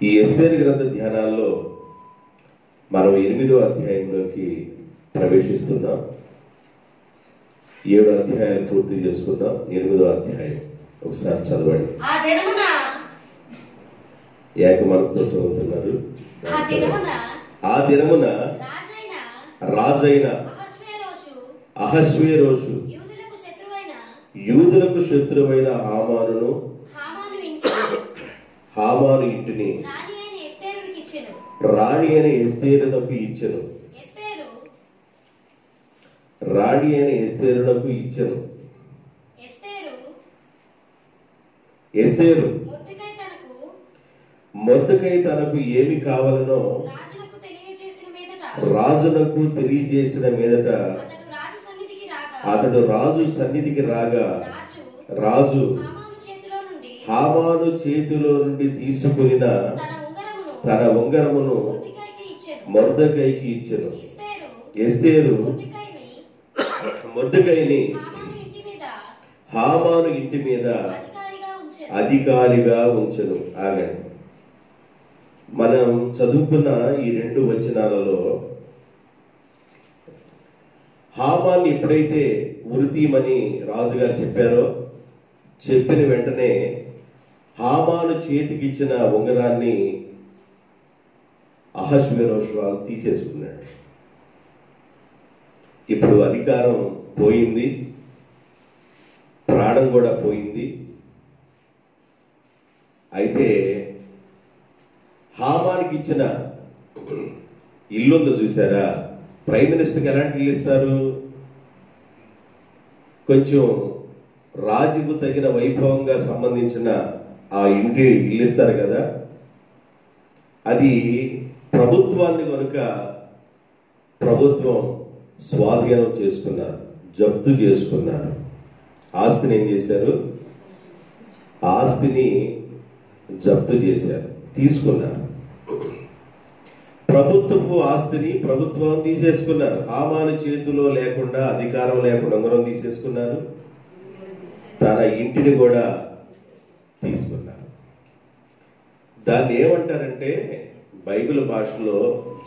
ఈ ఎస్తేరు గ్రంథ ధ్యానాల్లో మనం 8వ అధ్యాయంలోకి ప్రవేశిస్తున్నాం. 7 అధ్యాయాలు పూర్తి చేసుకున్నాం. 8వ అధ్యాయం ఒకసారి చదవండి. ఏక మనసుతో చదువుతున్నారు. ఆ దినమున రాజైన అహష్వేరోషు యూదులకు శత్రువైన హామాను ఇంటిని రాణి అయిన ఎస్తేరునకు ఇచ్చెను. రాణి అయిన ఎస్తేరునకు ఇచ్చెను. ఎస్తేరు మొర్దెకై తనకు ఏమి కావాలనో రాజునకు తెలియజేసిన మీదట అతడు రాజు సన్నిధికి రాగా రాజు హామాను చేతిలో నుండి తీసుకున్న తన ఉంగరమును మొర్దెకైకి ఇచ్చెను. ఎస్తేరు మొర్దెకైని హామాను ఇంటి మీద అధికారిగా ఉంచెను. ఆగండి. మనం చదువుకున్న ఈ 2 వచనాలలో హామాన్ని ఎప్పుడైతే ఉరితీయమని రాజుగారు చెప్పారో, చెప్పిన వెంటనే హామాను చేతికిచ్చిన ఉంగరాన్ని అహష్వేరోషు రాజు తీసేసుకున్నాడు. ఇప్పుడు అధికారం పోయింది, ప్రాణం కూడా పోయింది. అయితే హామానికి ఇచ్చిన ఇల్లు ఉందో చూసారా? ప్రైమ్ మినిస్టర్కి ఎలాంటి ఇల్లు ఇస్తారు? కొంచెం రాజుకు తగిన వైభవంగా సంబంధించిన ఆ ఇంటి ఇల్లు ఇస్తారు కదా, అది ప్రభుత్వాన్ని కనుక ప్రభుత్వం స్వాధీనం చేసుకున్నారు, జప్తు చేసుకున్నారు. ఆస్తిని ఏం చేశారు? ఆస్తిని జప్తు చేశారు, తీసుకున్నారు. ప్రభుత్వపు ఆస్తిని ప్రభుత్వం తీసేసుకున్నారు. హామాను చేతిలో లేకుండా, అధికారం లేకుండా ఉంగరం తీసేసుకున్నారు. తన ఇంటిని కూడా తీసుకున్నారు. దాన్ని ఏమంటారంటే బైబిల్ భాషలో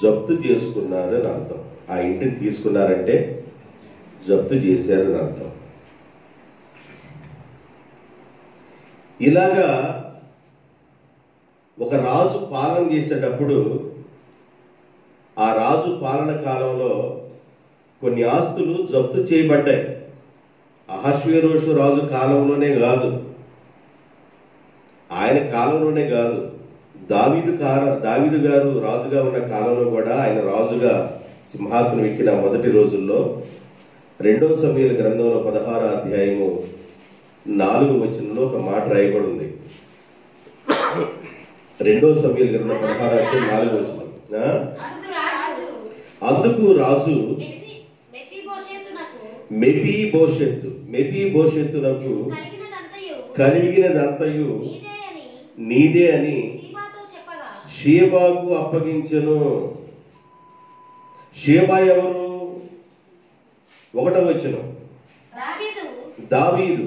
జప్తు చేసుకున్నారు అని అర్థం. ఆ ఇంటిని తీసుకున్నారంటే జప్తు చేశారు అని అర్థం. ఇలాగా ఒక రాజు పాలన చేసేటప్పుడు ఆ రాజు పాలన కాలంలో కొన్ని ఆస్తులు జప్తు చేయబడ్డాయి. అహష్వేరోషు రాజు కాలంలోనే కాదు, ఆయన కాలంలోనే కాదు, దావీదు గారు రాజుగా ఉన్న కాలంలో కూడా, ఆయన రాజుగా సింహాసనం ఎక్కిన మొదటి రోజుల్లో 2వ సమూయేలు గ్రంథంలో 16వ అధ్యాయము 4వ వచనంలో ఒక మాట రాయబడి ఉంది. 2వ సమూయేలు గ్రంథం 16వ అధ్యాయం 4వ వచనం. అందుకు రాజు మెఫీబోషెతునకు కలిగినదంతయు నీదే అని షేబాకు అప్పగించెను. షేబా ఎవరు? 1వ వచనం. దావీదు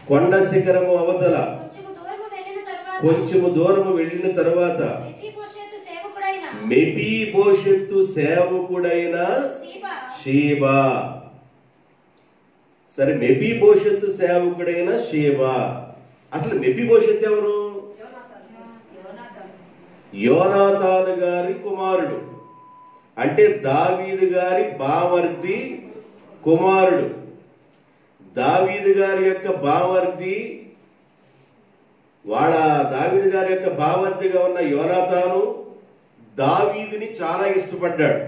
కొండ శిఖరము అవతల కొంచెము దూరము వెళ్ళిన తర్వాత మెఫీబోషెతు సేవకుడైన షేబా. సరే, మెఫీబోషెతు సేవకుడైన షేబా. అసలు మెఫీబోషెతు ఎవరు? యోనాతాను గారి కుమారుడు, అంటే దావీదు గారి బామర్ది కుమారుడు. దావీదు గారి యొక్క బామర్ది, దావీదు గారి యొక్క బామర్దిగా ఉన్న యోనాతాను దావీదుని చాలా ఇష్టపడ్డాడు.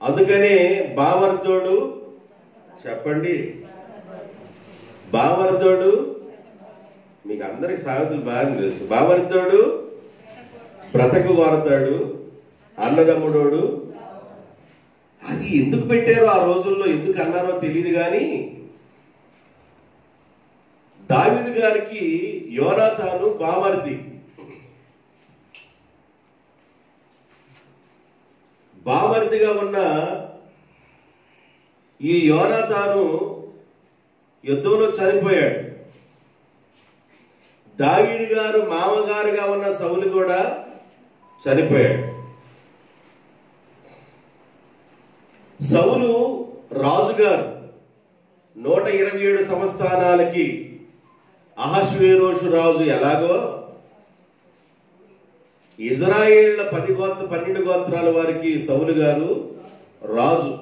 అందుకనే బామర్దోడు, చెప్పండి, బామర్దోడు, మీకు అందరికి సాగుతులు బాగా తెలుసు. బామర్దోడు బ్రతకు వారతాడు, అన్నదమ్ముడోడు. అది ఎందుకు పెట్టారో ఆ రోజుల్లో, ఎందుకు అన్నారో తెలియదు. కానీ దావీదు గారికి యోనాతాను బామర్ది. బామర్దిగా ఉన్న ఈ యోనాతాను యుద్ధంలో చనిపోయాడు. దావీదు గారు మామగారుగా ఉన్న సౌలు కూడా చనిపోయాడు. సౌలు రాజుగారు 127 సంస్థానాలకి అహష్వేరోషు రాజు ఎలాగో ఇజ్రాయేళ్ల 12 గోత్రాల వారికి సౌలు గారు రాజు.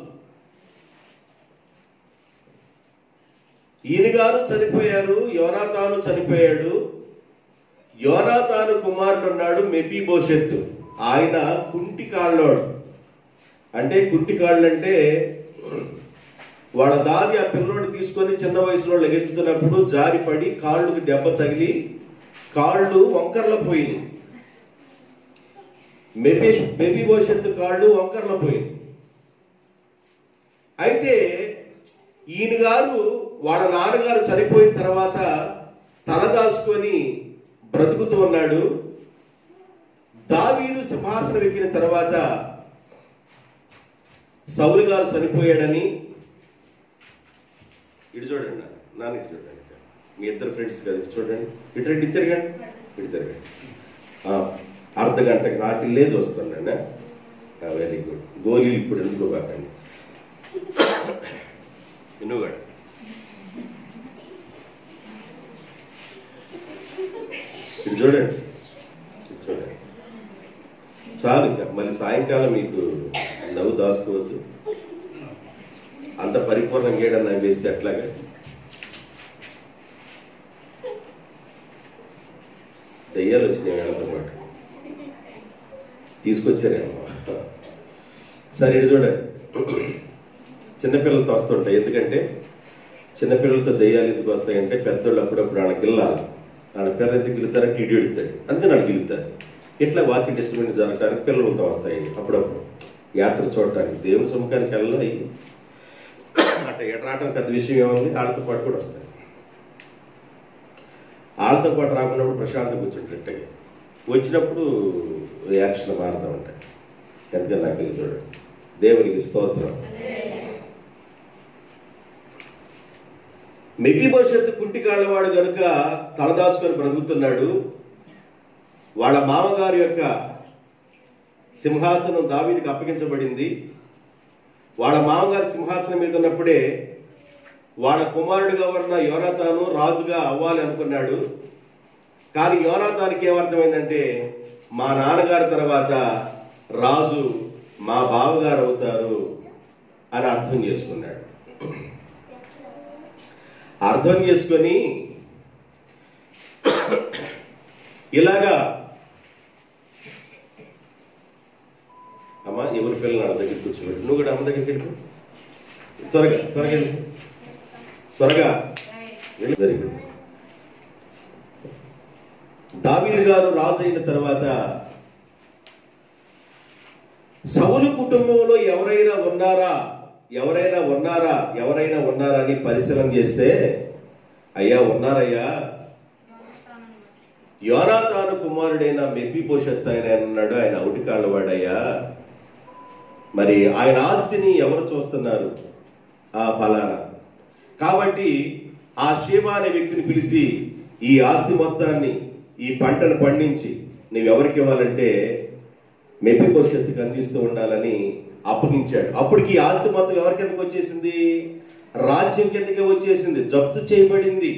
ఈయన గారు చనిపోయారు, యోనాతాను చనిపోయాడు. యోనాతాను కుమారుడు ఉన్నాడు మెఫీబోషెతు. ఆయన కుంటి కాళ్ళోడు. అంటే కుంటి కాళ్ళు అంటే వాళ్ళ దాది ఆ పిల్లోని తీసుకొని చిన్న వయసులో ఎగుతున్నప్పుడు జారిపడి కాళ్ళకి దెబ్బ తగిలి కాళ్ళు వంకర్ల పోయినాయి. మెఫీబోషెతు కాళ్ళు వంకర్ల పోయినాయి. అయితే ఈయన గారు వాళ్ళ నాన్నగారు చనిపోయిన తర్వాత తలదాచుకొని బ్రతుకుతూ ఉన్నాడు. దావీదు సింహాసనం ఎక్కిన తర్వాత సౌలు గారు చనిపోయాడని, ఇటు చూడండి నాన్న, ఇటు చూడండి, మీ ఇద్దరు ఫ్రెండ్స్ కదా, ఇటు చూడండి, ఇటు రండి, ఇటు తిరగండి, ఇటు తిరగండి. అర్ధ గంటకి నాకు ఇల్లే చూస్తాను. Very good. గోళీలు ఇప్పుడు ఎందుకు కాకండి, ఎన్నుగాడు ఇటు చూడండి, ఇటు చూడండి. చాలు, ఇంకా మళ్ళీ సాయంకాలం మీకు నవ్వు దాచుకోవద్దు. అంత పరిపూర్ణంగా చేయడం నాకు వేస్తే ఎట్లాగా? దయ్యాలు వచ్చినాయి వాళ్ళతో పాటు తీసుకొచ్చారేమో. సరే ఇటు చూడండి, చిన్నపిల్లలతో వస్తుంటాయి. ఎందుకంటే చిన్నపిల్లలతో దయ్యాలు ఎందుకు వస్తాయంటే పెద్దోళ్ళు అప్పుడప్పుడు వాళ్ళకి గిల్లాలి. వాళ్ళ పిల్లలు ఎందుకు గిలుతారంటే ఇటు ఎడుతాడు, అందుకని వాళ్ళు గిలుతారు. ఇట్లా వాకింగ్ టెస్టిమెంట్ జరగడానికి పిల్లలతో వస్తాయి. అప్పుడప్పుడు యాత్ర చూడటానికి దేవుని సముఖానికి వెళ్ళాలి. అట్లా ఎటరాటం పెద్ద విషయం ఏముంది, వాళ్ళతో పాటు కూడా వస్తాయి. వాళ్ళతో పాటు రాకున్నప్పుడు ప్రశాంతంగా కూర్చుంటే వచ్చినప్పుడు యాక్షన్ మారుతూ ఉంటాయి. ఎందుకని నాకు వెళ్ళి చూడండి. దేవునికి స్తోత్రం. మెఫీబోషెతు కుంటికాళ్ళవాడు కనుక తలదాచుకొని బ్రతుకుతున్నాడు. వాళ్ళ మామగారి యొక్క సింహాసనం దావీదుకి అప్పగించబడింది. వాళ్ళ మామగారి సింహాసనం మీద ఉన్నప్పుడే వాళ్ళ కుమారుడుగా ఉన్న యోనాతాను రాజుగా అవ్వాలి అనుకున్నాడు. కానీ యోనాతానికి ఏమర్థమైందంటే మా నాన్నగారి తర్వాత రాజు మా బావగారు అవుతారు అని అర్థం చేసుకున్నాడు. అర్థం చేసుకొని ఇలాగా అమ్మ ఎవరి పిల్లలు నా దగ్గర కూర్చోబెట్టి, నువ్వు కూడా అమ్మ దగ్గరికి వెళ్ళి త్వరగా త్వరగా వెళ్ళి త్వరగా వెళ్ళి. Very good. దావీదు గారు రాజు అయిన తర్వాత సౌలు కుటుంబంలో ఎవరైనా ఉన్నారా అని పరిశీలన చేస్తే, అయ్యా ఉన్నారయ్యా, యోనాతాను కుమారుడైన మెఫీబోషెతు ఆయన ఉన్నాడు, ఆయన అవుటికాళ్ళ వాడయ్యా. మరి ఆయన ఆస్తిని ఎవరు చూస్తున్నారు? ఆ ఫలానా. కాబట్టి ఆ షేబా అనే వ్యక్తిని పిలిచి ఈ ఆస్తి మొత్తాన్ని, ఈ పంటను పండించి నువ్వెవరికి ఇవ్వాలంటే మెఫీబోషెతుకి అందిస్తూ ఉండాలని అప్పగించాడు. అప్పటికి ఆస్తి మొత్తం ఎవరి కిందకి వచ్చేసింది? రాజ్యం కిందకే వచ్చేసింది. జప్తు చేయబడింది.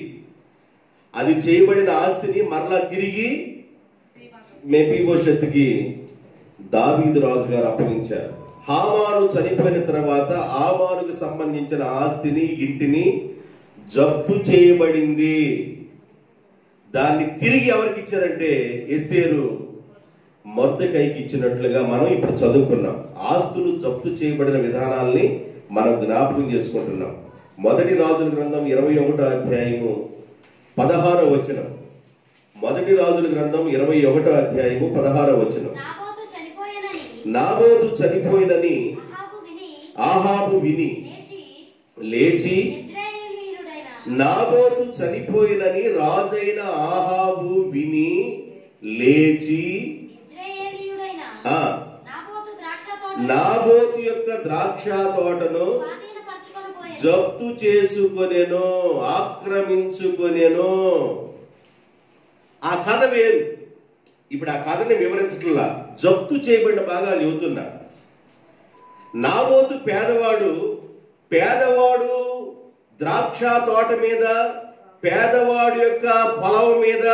అది చేయబడిన ఆస్తిని మరలా తిరిగి మెఫీబోషెతుకి దావీదు రాజు గారు అప్పగించారు. హామాను చనిపోయిన తర్వాత హామానుకు సంబంధించిన ఆస్తిని, ఇంటిని జప్తు చేయబడింది. దాన్ని తిరిగి ఎవరికి ఇచ్చారంటే ఎస్తేరు మొర్దెకైకి ఇచ్చినట్లుగా మనం ఇప్పుడు చదువుకున్నాం. ఆస్తులు జప్తు చేయబడిన విధానాల్ని మనం జ్ఞాపకం చేసుకుంటున్నాం. మొదటి రాజుల గ్రంథం 21వ అధ్యాయము 16వ వచనం. మొదటి రాజుల గ్రంథం 21వ అధ్యాయము 16వ వచనం. నాబోతు చనిపోయినని ఆహాబు విని లేచి, నాబోతు చనిపోయినని రాజైన ఆహాబు విని లేచి నాబోతు యొక్క ద్రాక్ష తోటను జప్తు చేసుకొనెను, ఆక్రమించుకొనెను. ఆ కథ వేరు. ఇప్పుడు ఆ కథని వివరించట్లా, జప్తు చేయబడిన భాగాలు చెబుతున్నా. నాబోతు పేదవాడు ద్రాక్ష తోట మీద, పేదవాడు యొక్క పొలం మీద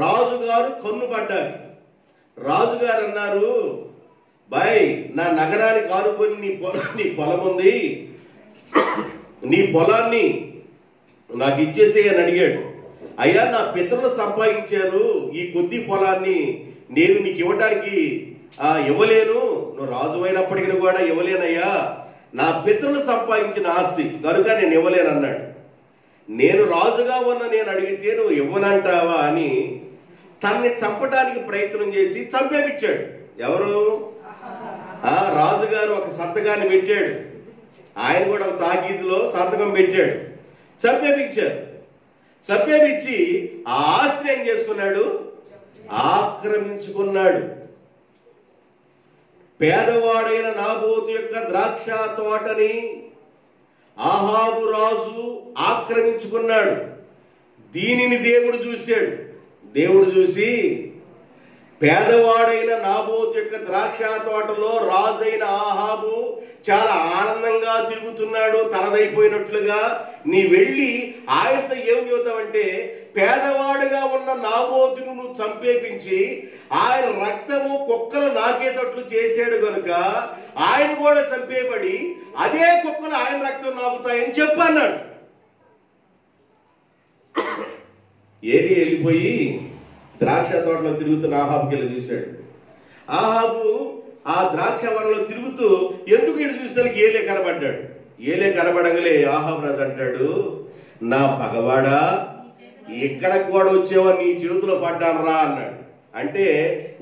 రాజుగారు కన్ను పడ్డారు. రాజుగారు అన్నారు, బాయ్, నా నగరానికి ఆనుకొని నీ పొలం ఉంది, నీ పొలాన్ని నాకు ఇచ్చేసే అని అడిగాడు. అయ్యా, నా పితరులు సంపాదించారు ఈ కొద్ది పొలాన్ని, నేను నీకు ఇవ్వడానికి ఇవ్వలేను, నువ్వు రాజు అయినప్పటికీ కూడా ఇవ్వలేనయ్యా, నా పితరులు సంపాదించిన ఆస్తి కనుక నేను ఇవ్వలేను అన్నాడు. నేను రాజుగా ఉన్న నేను అడిగితే నువ్వు ఇవ్వనంటావా అని తనని చంపడానికి ప్రయత్నం చేసి చంపేపించాడు. ఎవరు? రాజుగారు ఒక సంతకాన్ని పెట్టాడు, ఆయన కూడా ఒక తాకీదులో సంతకం పెట్టాడు, చంపేపించారు. చంపేపించి ఆ ఆస్తిని ఏం చేసుకున్నాడు? ఆక్రమించుకున్నాడు. పేదవాడైన నాబోతు యొక్క ద్రాక్ష తోటని ఆహాబు రాజు ఆక్రమించుకున్నాడు. దీనిని దేవుడు చూశాడు. దేవుడు చూసి, పేదవాడైన నాబోతు యొక్క ద్రాక్ష తోటలో రాజైన ఆహాబు చాలా ఆనందంగా తిరుగుతున్నాడు తనదైపోయినట్లుగా, నీ వెళ్ళి ఆయనతో ఏం చెబుతావంటే, పేదవాడుగా ఉన్న నాబోతును నువ్వు చంపేపించి ఆయన రక్తము కుక్కలు నాకేటట్లు చేశాడు గనుక ఆయన కూడా చంపేబడి అదే కుక్కలు ఆయన రక్తం నాకుతాయని చెప్పన్నాడు. ఏది వెళ్ళిపోయి ద్రాక్ష తోటలో తిరుగుతున్న ఆహాబుకి వెళ్ళి చూశాడు. ఆహాబు ఆ ద్రాక్ష వనంలో తిరుగుతూ ఎందుకు ఇటు చూస్తే ఏలే కనబడ్డాడు. ఏలే కనబడంగలే ఆహాబు రాజు అంటాడు, నా పగవాడా, ఎక్కడ కూడా వచ్చేవా, నీ చేతిలో పడ్డాను రా అన్నాడు. అంటే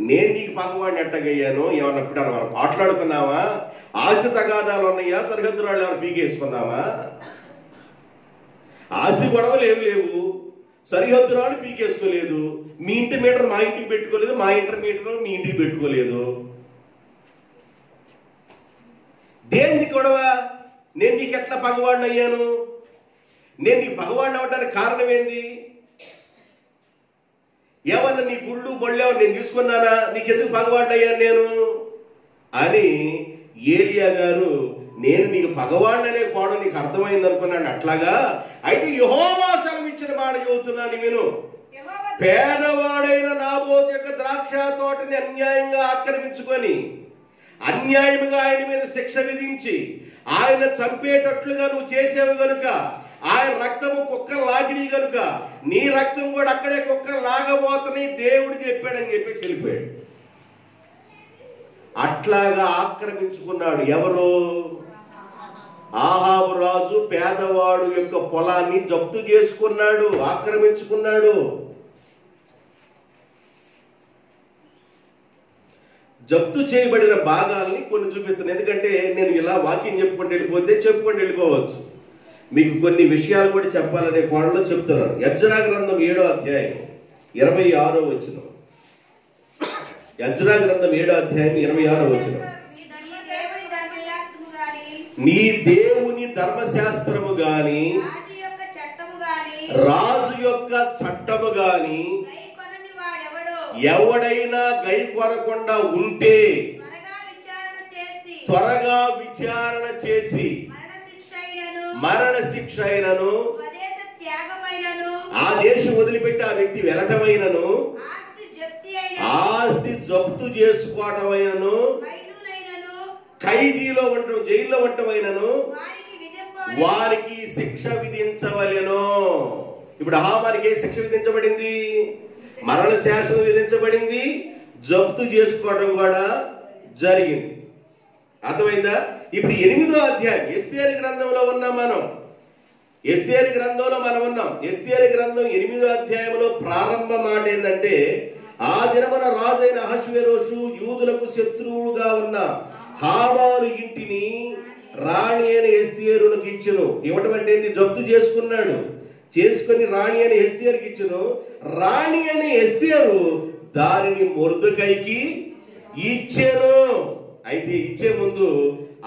నేను నీకు పగవాడిని ఎట్టగయ్యాను, ఏమన్నా ఇప్పుడు మనం మాట్లాడుకున్నావా? ఆస్తి తగాదాలు ఉన్నాయా? సరిహద్దు రాళ్ళు ఏమైనా పీకేసుకున్నావా? ఆస్తి గొడవలు ఏమి లేవు, సరిహద్దు రాళ్ళు పీకేసుకోలేదు, మీ ఇంటి మీటర్ మా ఇంటికి పెట్టుకోలేదు, మా ఇంటర్ మీటర్ మీ ఇంటికి పెట్టుకోలేదు. దేనికి గొడవ? నేను నీకు ఎట్లా పగవాడిని అయ్యాను? నేను నీకు పగవాడిని అవ్వడానికి కారణం ఏంది? ఏమన్నా నీ గుళ్ళు బొళ్ళేమో నేను తీసుకున్నానా? నీకెందుకు పగవాడిని అయ్యాను నేను అని ఏలియా గారు, నేను నీకు పగవాడిని అనే కోణం నీకు అర్థమైంది అనుకున్నాను. అట్లాగా అయితే యెహోవా సెలవిచ్చిన మాట చెబుతున్నాను విను. పేదవాడైన నాబోతు యొక్క ద్రాక్ష తోటని అన్యాయంగా ఆక్రమించుకొని అన్యాయంగా ఆయన మీద శిక్ష విధించి ఆయన చంపేటట్లుగా నువ్వు చేసేవి గనుక, ఆయన రక్తము కుక్కలు లాగిని గనుక నీ రక్తం కూడా అక్కడే కుక్కలు లాగబోతని దేవుడు చెప్పాడని చెప్పేసి వెళ్ళిపోయాడు. అట్లాగా ఆక్రమించుకున్నాడు. ఎవరు? ఆహాబు రాజు పేదవాడు యొక్క పొలాన్ని జప్తు చేసుకున్నాడు, ఆక్రమించుకున్నాడు. జప్తు చేయబడిన భాగాల్ని కొన్ని చూపిస్తాను. ఎందుకంటే నేను ఇలా వాక్యం చెప్పుకుంటూ వెళ్ళిపోవచ్చు. మీకు కొన్ని విషయాలు కూడా చెప్పాలనే కోణంలో చెప్తున్నాను. ఎజ్రా గ్రంథం 7వ అధ్యాయం 26వ వచనం. ఎజ్రా గ్రంథం 7వ అధ్యాయం 26వ వచనం. నీ దేవుని ధర్మశాస్త్రము గాని రాజు యొక్క చట్టము గాని ఎవడైనా గై కొనకుండా ఉంటే త్వరగా విచారణ చేసి మరణ శిక్ష అయినను, ఆ దేశం వదిలిపెట్టి ఆ వ్యక్తి వెళ్ళటమైనను, ఆస్తి జప్తు చేసుకోవటమైనను, ఖైదీలో ఉండటం, జైల్లో ఉండటమైనను వారికి శిక్ష విధించవలెను. ఇప్పుడు హామానికి ఏ శిక్ష విధించబడింది? మరణ శాసనం విధించబడింది, జప్తు చేసుకోవడం కూడా జరిగింది. అర్థమైందా? ఇప్పుడు 8వ అధ్యాయం ఎస్తేరు గ్రంథంలో ఉన్నాం మనం. ఎస్తేరు గ్రంథంలో మనం ఉన్నాం. ఎస్తేరు గ్రంథం 8వ అధ్యాయంలో ప్రారంభ మాట ఏంటంటే, ఆ దినమున రాజైన అహష్వేరోషు యూదులకు శత్రువుగా ఉన్న హామాను ఇంటిని రాణి అయిన ఎస్తేరులకు ఇచ్చెను. ఇవ్వటం అంటే ఏంది? జప్తు చేసుకున్నాడు. చేసుకుని రాణి అయిన ఎస్తేరుకి ఇచ్చెను. రాణి అయిన ఎస్తేరు దానిని మొర్దెకైకి ఇచ్చెను. అయితే ఇచ్చే ముందు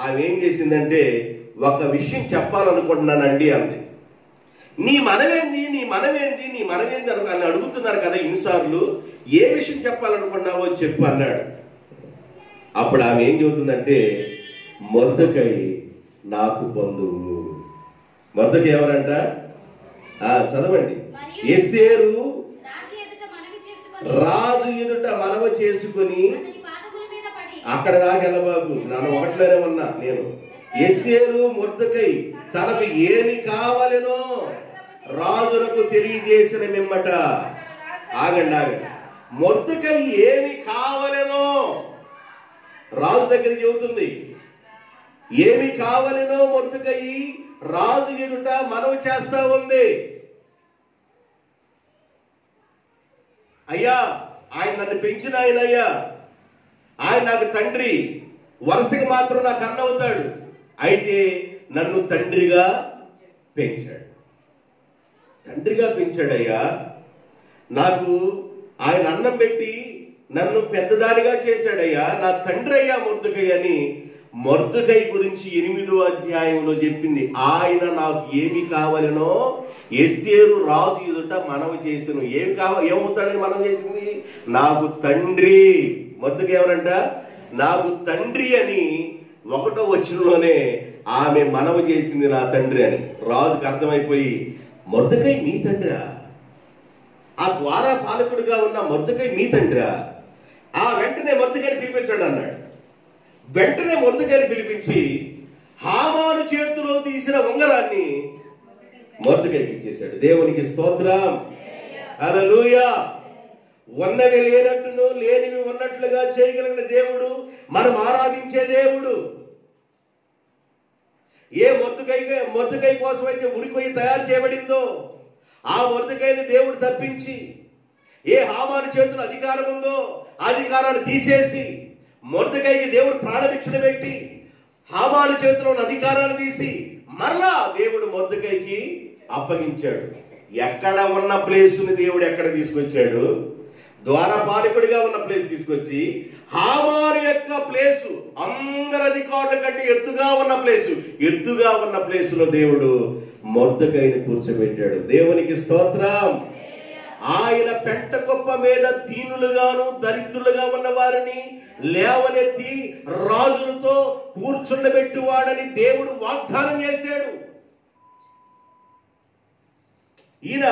ఆమె ఏం చేసిందంటే, ఒక విషయం చెప్పాలనుకుంటున్నానండి అంది. నీ మనమేంది నీ మనమేంది నీ మనమేంది అని అడుగుతున్నారు కదా ఇన్నిసార్లు, ఏ విషయం చెప్పాలనుకున్నావో చెప్పు అన్నాడు. అప్పుడు ఆమె ఏం చెబుతుందంటే, మొర్దెకై నాకు బంధువు. మొర్దెకై ఎవరంట? చదవండి. ఎస్తేరు రాజు ఎదుట మనవి చేసుకుని, అక్కడ దాకా వెళ్ళబాబు, నన్ను ఒకటిలోనే ఉన్నా నేను. ఎస్తేరు మొర్దెకై తనకు ఏమి కావాలనో రాజులకు తెలియజేసిన మిమ్మట. ఆగండి ఆగండి. మొర్దెకై ఏమి కావాలనో రాజు దగ్గరికి చెబుతుంది. ఏమి కావాలనో మొర్దెకై రాజు ఎదుట మనవి చేస్తా ఉంది. అయ్యా, ఆయన నన్ను పెంచిన ఆయన, అయ్యా ఆయన నాకు తండ్రి, వరుసకి మాత్రం నాకు అన్నవుతాడు, అయితే నన్ను తండ్రిగా పెంచాడు. తండ్రిగా పెంచాడయ్యా, నాకు ఆయన అన్నం పెట్టి నన్ను పెద్దదానిగా చేశాడయ్యా, నా తండ్రి అయ్యా మొర్దెకై అని మొర్దెకై గురించి 8వ అధ్యాయంలో చెప్పింది. ఆయన నాకు ఏమి కావాలనో ఎస్తేరు రాజు ఎదుట మనవి చేసిన. ఏమవుతాడని మనవి చేసింది? నాకు తండ్రి. మొర్దెకై ఎవరంట? నాకు తండ్రి అని 1వ వచనంలోనే ఆమె మనవి చేసింది, నా తండ్రి అని. రాజుకు అర్థమైపోయి, మొర్దెకై మీ తండ్రా? ఆ ద్వార పాలకుడిగా ఉన్న మొర్దెకై మీ తండ్రా? వెంటనే మొర్దెకైని పిలిపించాడు అన్నాడు. వెంటనే మొర్దెకైని పిలిపించి హామాను చేతిలో తీసిన ఉంగరాన్ని మొర్దెకైకి ఇచ్చేశాడు. దేవునికి స్తోత్రం, హల్లెలూయా. ఉన్నవి లేనట్టును లేనివి ఉన్నట్లుగా చేయగలిగిన దేవుడు మనం ఆరాధించే దేవుడు. ఏ మొర్దెకై కోసం అయితే ఉరికొయ్యి తయారు చేయబడిందో ఆ మొర్దెకైని దేవుడు తప్పించి, ఏ హామాను చేతుల అధికారం ఉందో ఆ అధికారాన్ని తీసేసి మొర్దెకైకి దేవుడు ప్రాణభిక్షణ పెట్టి హామాను చేతిలో ఉన్న అధికారాన్ని తీసి మరలా దేవుడు మొర్దెకైకి అప్పగించాడు. ఎక్కడ ఉన్న ప్లేసుని దేవుడు ఎక్కడ తీసుకొచ్చాడు? ద్వారపాలకుడిగా ఉన్న ప్లేస్ తీసుకొచ్చి హామాను యొక్క ప్లేసు, అందరి అధికారుల కంటే ఎత్తుగా ఉన్న ప్లేసులో దేవుడు మొర్దెకైని కూర్చోబెట్టాడు. దేవునికి స్తోత్రం. ఆయన పెంట గొప్ప మీద దీనులుగాను దరిద్రులుగా ఉన్న వారిని లేవనెత్తి రాజులతో కూర్చుండబెట్టువాడని దేవుడు వాగ్దానం చేశాడు. ఈయన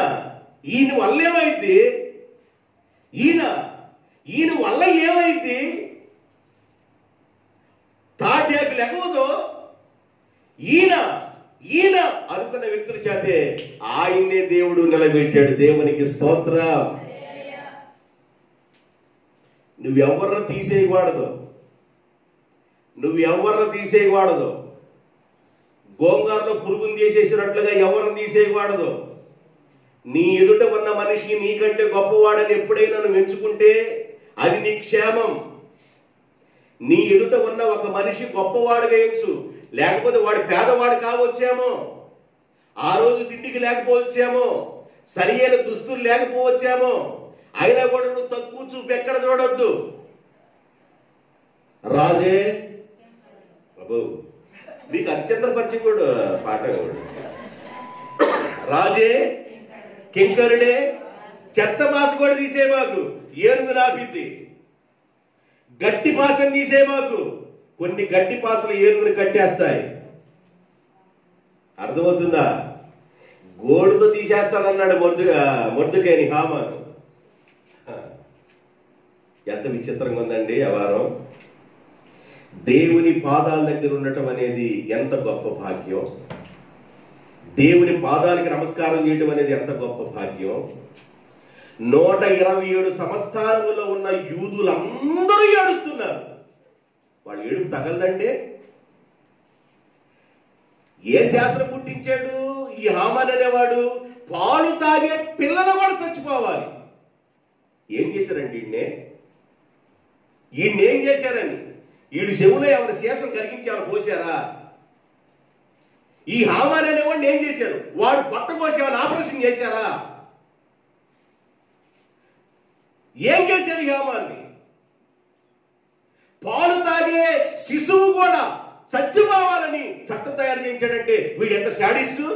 వల్ల ఏమైంది? ఈయన వల్ల ఏమైంది? తాటాకు లెగవదో ఈయన అనుకున్న వ్యక్తుల చేతే ఆయన్నే దేవుడు నిలబెట్టాడు. దేవునికి స్తోత్రం. నువ్వెవరిని తీసేయకూడదు. గోంగారులో పురుగుని తీసేసినట్లుగా ఎవరిని తీసేయకూడదు. నీ ఎదుట ఉన్న మనిషి నీకంటే గొప్పవాడని ఎప్పుడైనా నువ్వు ఎంచుకుంటే అది నీ క్షేమం. నీ ఎదుట ఉన్న ఒక మనిషి గొప్పవాడుగా ఎంచు. లేకపోతే వాడు పేదవాడు కావచ్చేమో, ఆ రోజు తిండికి లేకపోవచ్చేమో, సరి అయిన దుస్తులు లేకపోవచ్చేమో, అయినా కూడా నువ్వు తక్కువ చూపు ఎక్కడ చూడొద్దు. రాజే బాబు, మీకు హరిశ్చంద్ర పద్యం కూడా పాట కూడా. రాజే కింకరుడే చెత్త పాస కూడా తీసే మాకు, ఏనుగు నాపిద్ది. గట్టి పాసని తీసే మాకు, కొన్ని గట్టి పాసలు ఏనుగుని కట్టేస్తాయి. అర్థమవుతుందా? గోడుతో తీసేస్తానన్నాడు మొర్దెకైని హామాను. ఎంత విచిత్రంగా ఉందండి వ్యవహారం. దేవుని పాదాల దగ్గర ఉండటం అనేది ఎంత గొప్ప భాగ్యం. దేవుని పాదాలకి నమస్కారం చేయటం అనేది ఎంత గొప్ప భాగ్యం. 127 సంస్థానములో ఉన్న యూదులందరూ ఏడుస్తున్నారు. వాళ్ళు ఏడుపు తగలదంటే ఏ శాస్త్రం పుట్టించాడు ఈ హామాన్ అనేవాడు? పాలు తాగే పిల్లలు కూడా చచ్చిపోవాలి. ఏం చేశారండి ఈయన్నేం చేశారని? ఈడు చెవులో ఏమైనా శేషం కలిగించి ఏమైనా పోసారా? ఈ హామాన్ అనేవాడిని ఏం చేశారు? వాడు పొట్ట కోసి ఏమైనా ఆపరేషన్ చేశారా? ఏం చేశారు ఈ హామాన్ని? పాలు తాగే శిశువు కూడా చచ్చిపోవాలని చట్టం తయారు చేయించాడంటే వీడు ఎంత శాడిస్టు.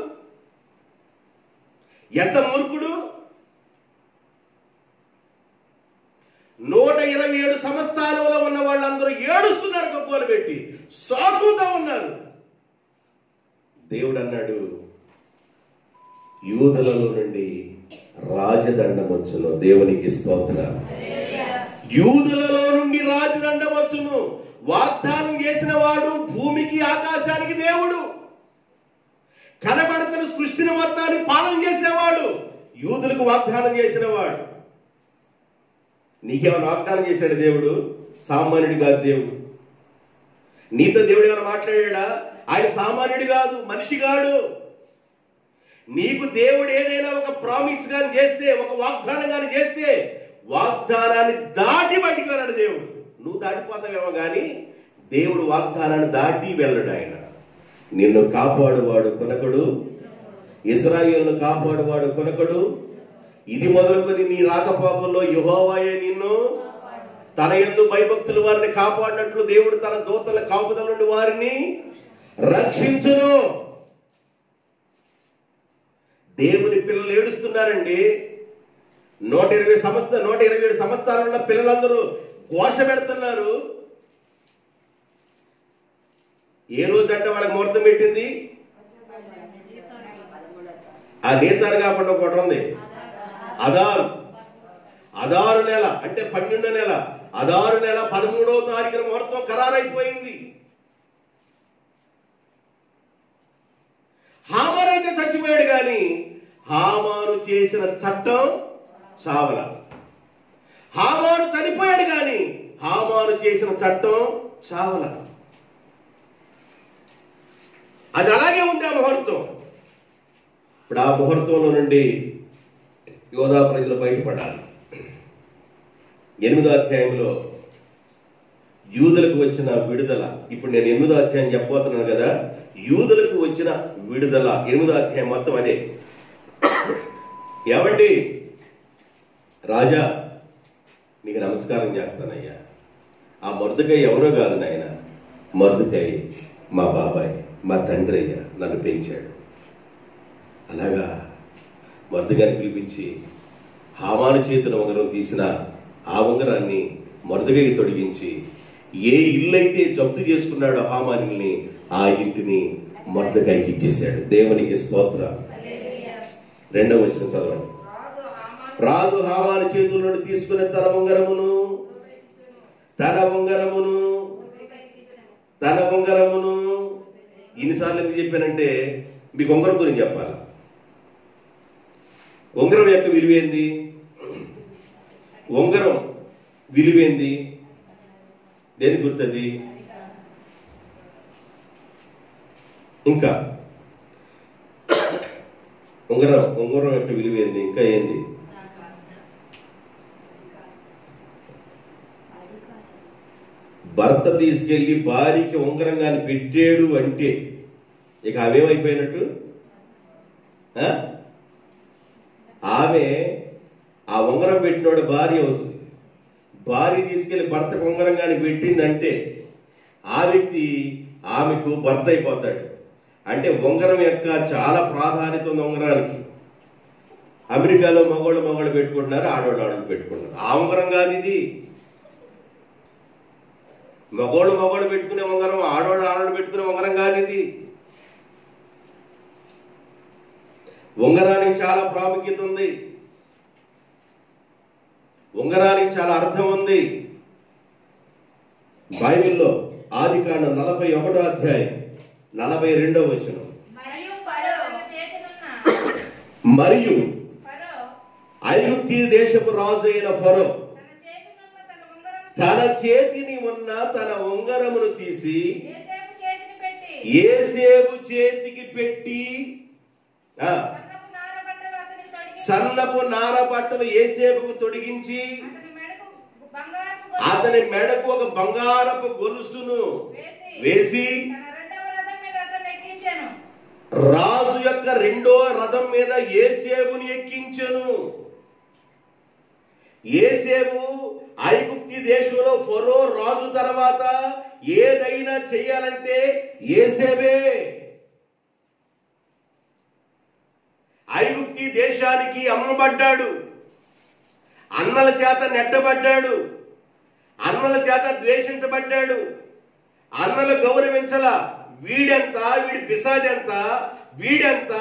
ఎంత మూర్ఖుడు! 127 సంస్థానంలో ఉన్న వాళ్ళందరూ ఏడుస్తున్నారు, గొప్పలు పెట్టి సాకుతూ ఉన్నారు. దేవుడు అన్నాడు, యూదులలో నుండి రాజదండం వచ్చును. దేవునికి స్తోత్రం. యూదులలో నుండి రాజదండం వచ్చును. వాగ్దానం చేసిన వాడు భూమికి ఆకాశానికి దేవుడు. కనబడుతున్న సృష్టిని మొత్తాన్ని పాలన చేసేవాడు యూదులకు వాగ్దానం చేసిన వాడు. నీకేమైనా వాగ్దానం చేశాడు దేవుడు? సామాన్యుడు కాదు దేవుడు. నీతో దేవుడు ఏమైనా మాట్లాడా? ఆయన సామాన్యుడు కాదు, మనిషి కాడు. నీకు దేవుడు ఏదైనా ఒక ప్రామిస్ గాని చేస్తే, ఒక వాగ్దానం గాని చేస్తే, వాగ్దానాన్ని దాటి బయటికి వెళ్ళాడు దేవుడు. నువ్వు దాటిపోతావేమో కానీ దేవుడు వాగ్దానాన్ని దాటి వెళ్ళడు. ఆయన నిన్ను కాపాడువాడు కొనకడు, ఇశ్రాయేలును కాపాడువాడు కొనకడు. ఇది మొదలుకొని నీ రాకపోకల్లో యెహోవాయే నిన్ను తన యందు భయభక్తులు వారిని కాపాడినట్లు దేవుడు తన దూతల కాపుదల నుండి వారిని రక్షించును. దేవుని పిల్లలు ఏడుస్తున్నారండి. 127 సంవత్సరాలు ఉన్న పిల్లలందరూ ఘోష పెడుతున్నారు. ఏ రోజు అంటే వాళ్ళకి ముహూర్తం పెట్టింది? ఆ నేసారు కాకుండా ఒకటి ఉంది, అదారు నెల, అంటే 12వ నెల, అదారు నెల 13వ తారీఖున ముహూర్తం ఖరారైపోయింది. హామాను అయితే చచ్చిపోయాడు, కానీ హామాను చేసిన చట్టం చావల. హామాను చనిపోయాడు, కానీ హామాను చేసిన చట్టం చావల. అది అలాగే ఉంది ఆ ముహూర్తం. ఇప్పుడు ఆ ముహూర్తంలో నుండి యోధా ప్రజలు బయటపడాలి. 8వ అధ్యాయంలో యూదులకు వచ్చిన విడుదల. ఇప్పుడు నేను 8వ అధ్యాయం చెప్పబోతున్నాను కదా, యూదులకు వచ్చిన విడుదల 8వ అధ్యాయం మొత్తం అదే. ఏమండి రాజా, నీకు నమస్కారం చేస్తానయ్యా. ఆ మొర్దెకై ఎవరో కాదు నాయన, మొర్దెకై మా బాబాయ్, మా తండ్రి అయ్యా, నన్ను పెంచాడు. అలాగా మొర్దెకైని పిలిపించి హామాను చేతుల ఉంగరం తీసిన ఆ ఉంగరాన్ని మొర్దెకైకి తొడిగించి, ఏ ఇల్లు అయితే జప్తు చేసుకున్నాడో హామానుల్ని, ఆ ఇంటిని మొర్దెకైకి ఇచ్చేశాడు. దేవునికి స్తోత్రం. 2వ వచనం చదవండి. రాజు హామాను చేతుల నుండి తీసుకునే తన ఉంగరమును ఇన్నిసార్లు ఎందుకు చెప్పానంటే మీకు ఉంగరం గురించి చెప్పాల. ఉంగరం యొక్క విలువేంది? ఉంగరం విలువేంది? దేనికి గుర్తుంది? ఇంకా ఉంగరం యొక్క విలువేంది? ఇంకా ఏంది? భర్త తీసుకెళ్లి భార్యకి ఉంగరం గాని పెట్టాడు అంటే ఇక అవేమైపోయినట్టు? ఆమె ఆ ఉంగరం పెట్టినోడు భార్య అవుతుంది. భార్య తీసుకెళ్లి భర్తకు ఉంగరం గాని పెట్టిందంటే ఆ వ్యక్తి ఆమెకు భర్త అయిపోతాడు. అంటే ఉంగరం యొక్క చాలా ప్రాధాన్యత ఉంది ఉంగరానికి. అమెరికాలో మగవాళ్ళు పెట్టుకుంటున్నారు, ఆడవాళ్ళు పెట్టుకుంటున్నారు. ఆ ఉంగరం కాదు ఇది. మగవాళ్ళు పెట్టుకునే ఉంగరం, ఆడవాళ్ళు పెట్టుకునే ఉంగరం కాదు ఇది. ఉంగరానికి చాలా ప్రాముఖ్యత ఉంది. ఉంగరానికి చాలా అర్థం ఉంది. బైబిల్లో ఆదికాండం 41వ అధ్యాయం 42వ వచనం. మరియు ఐగుప్తు దేశపు రాజు అయిన ఫరో తన చేతిని ఉన్న తన ఉంగరమును తీసి యోసేపు చేతికి పెట్టి, సన్నపు నార బట్టలు యోసేపుకు తొడిగించి అతని మెడకు ఒక బంగారపు గొలుసును వేసి రాజు యొక్క 2వ రథం మీద యోసేపుని ఎక్కించెను. యోసేపు ఐగుప్తు దేశంలో ఫరో రాజు తర్వాత ఏదైనా చేయాలంటే యోసేపే. ఐగుప్తి దేశానికి అమ్మబడ్డాడు, అన్నల చేత నెట్టబడ్డాడు, అన్నల చేత ద్వేషించబడ్డాడు, అన్నలు గౌరవించలా. వీడెంత, వీడి పిశాదెంత, వీడెంత,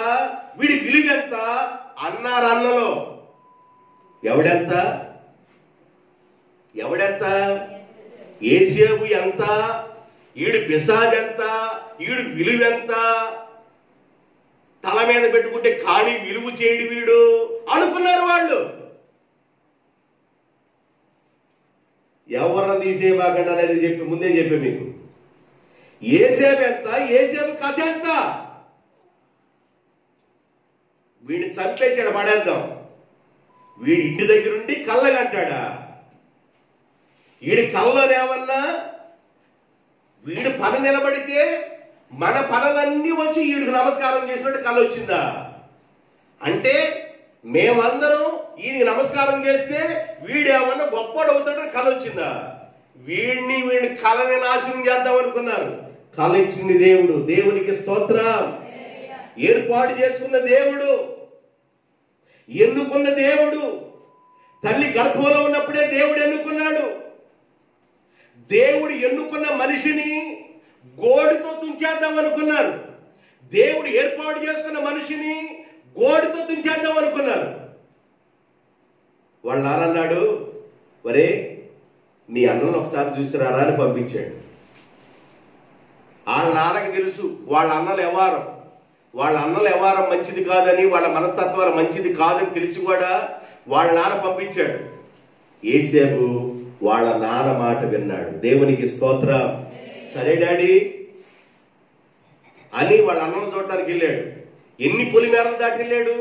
వీడి విలువెంత అన్నారు అన్నలో. ఎవడెంత? యేసేపు ఎంత, ఈడు పిశాదెంత, ఈడు విలువెంత, తల మీద పెట్టుకుంటే ఖాళీ విలువ చేయడు వీడు అనుకున్నారు వాళ్ళు. ఎవరిని తీసేయబాకండి అనేది చెప్పి ముందే చెప్పే మీకు. యేసేపు ఎంత, యేసేపు కథ ఎంత? వీడిని చంపేసాడు, పడేద్దాం. వీడి ఇంటి దగ్గరుండి కళ్ళగంటాడా? వీడి కళ్ళలోనేమన్నా వీడి పని నిలబడితే మన పనులన్నీ వచ్చి వీడికి నమస్కారం చేసినట్టు కళ వచ్చిందా? అంటే మేమందరం ఈయనకి నమస్కారం చేస్తే వీడేమన్నా గొప్పడు అవుతాడని కళ వచ్చిందా? వీడి కళని నాశనం చేద్దాం అనుకున్నారు. కళ ఇచ్చింది దేవుడు. దేవునికి స్తోత్రం. ఏర్పాటు చేసుకున్న దేవుడు, ఎన్నుకున్న దేవుడు. తల్లి గర్భంలో ఉన్నప్పుడే దేవుడు ఎన్నుకున్నాడు. దేవుడు ఎన్నుకున్న మనిషిని గోడితో తుంచేద్దాం అనుకున్నారు. దేవుడు ఏర్పాటు చేసుకున్న మనిషిని గోడితో తుంచేద్దాం అనుకున్నారు. వాళ్ళ నాన్న అన్నాడు, వరే మీ అన్నను ఒకసారి చూసిరారా అని పంపించాడు. వాళ్ళ నాన్నకి తెలుసు వాళ్ళ అన్నలు ఎవరం మంచిది కాదని, వాళ్ళ మనస్తత్వాలు మంచిది కాదని తెలిసి కూడా వాళ్ళ నాన్న పంపించాడు. యేసేపు వాళ్ళ నాన్న మాట విన్నాడు. దేవునికి స్తోత్రం. సరే డాడీ అని వాళ్ళ అన్నను చూడటానికి వెళ్ళాడు. ఎన్ని పొలిమేరలు దాటి వెళ్ళాడు?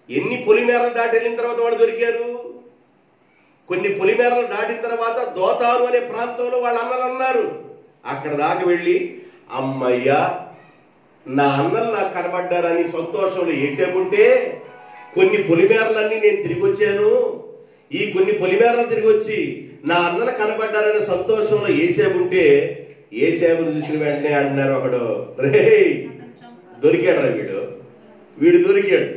ఎన్ని పొలిమేరలు దాటి వెళ్ళిన తర్వాత వాళ్ళు దొరికారు. కొన్ని పొలిమేరలు దాటిన తర్వాత దోతారు అనే ప్రాంతంలో వాళ్ళ అన్నలు అన్నారు. అక్కడ దాకా వెళ్ళి, అమ్మయ్యా నా అన్నలు నాకు కనబడ్డారని సంతోషంలో యేసేపుంటే, కొన్ని పొలిమేరలన్నీ నేను తిరిగి వచ్చాను, ఈ కొన్ని పొలిమేరలు తిరిగి వచ్చి నా అన్నలు కనబడ్డారనే సంతోషంలో యేసేపుంటే, యేసేపును చూసిన వెంటనే అంటున్నారు ఒకడు, రే దొరికాడు రా వీడు దొరికాడు,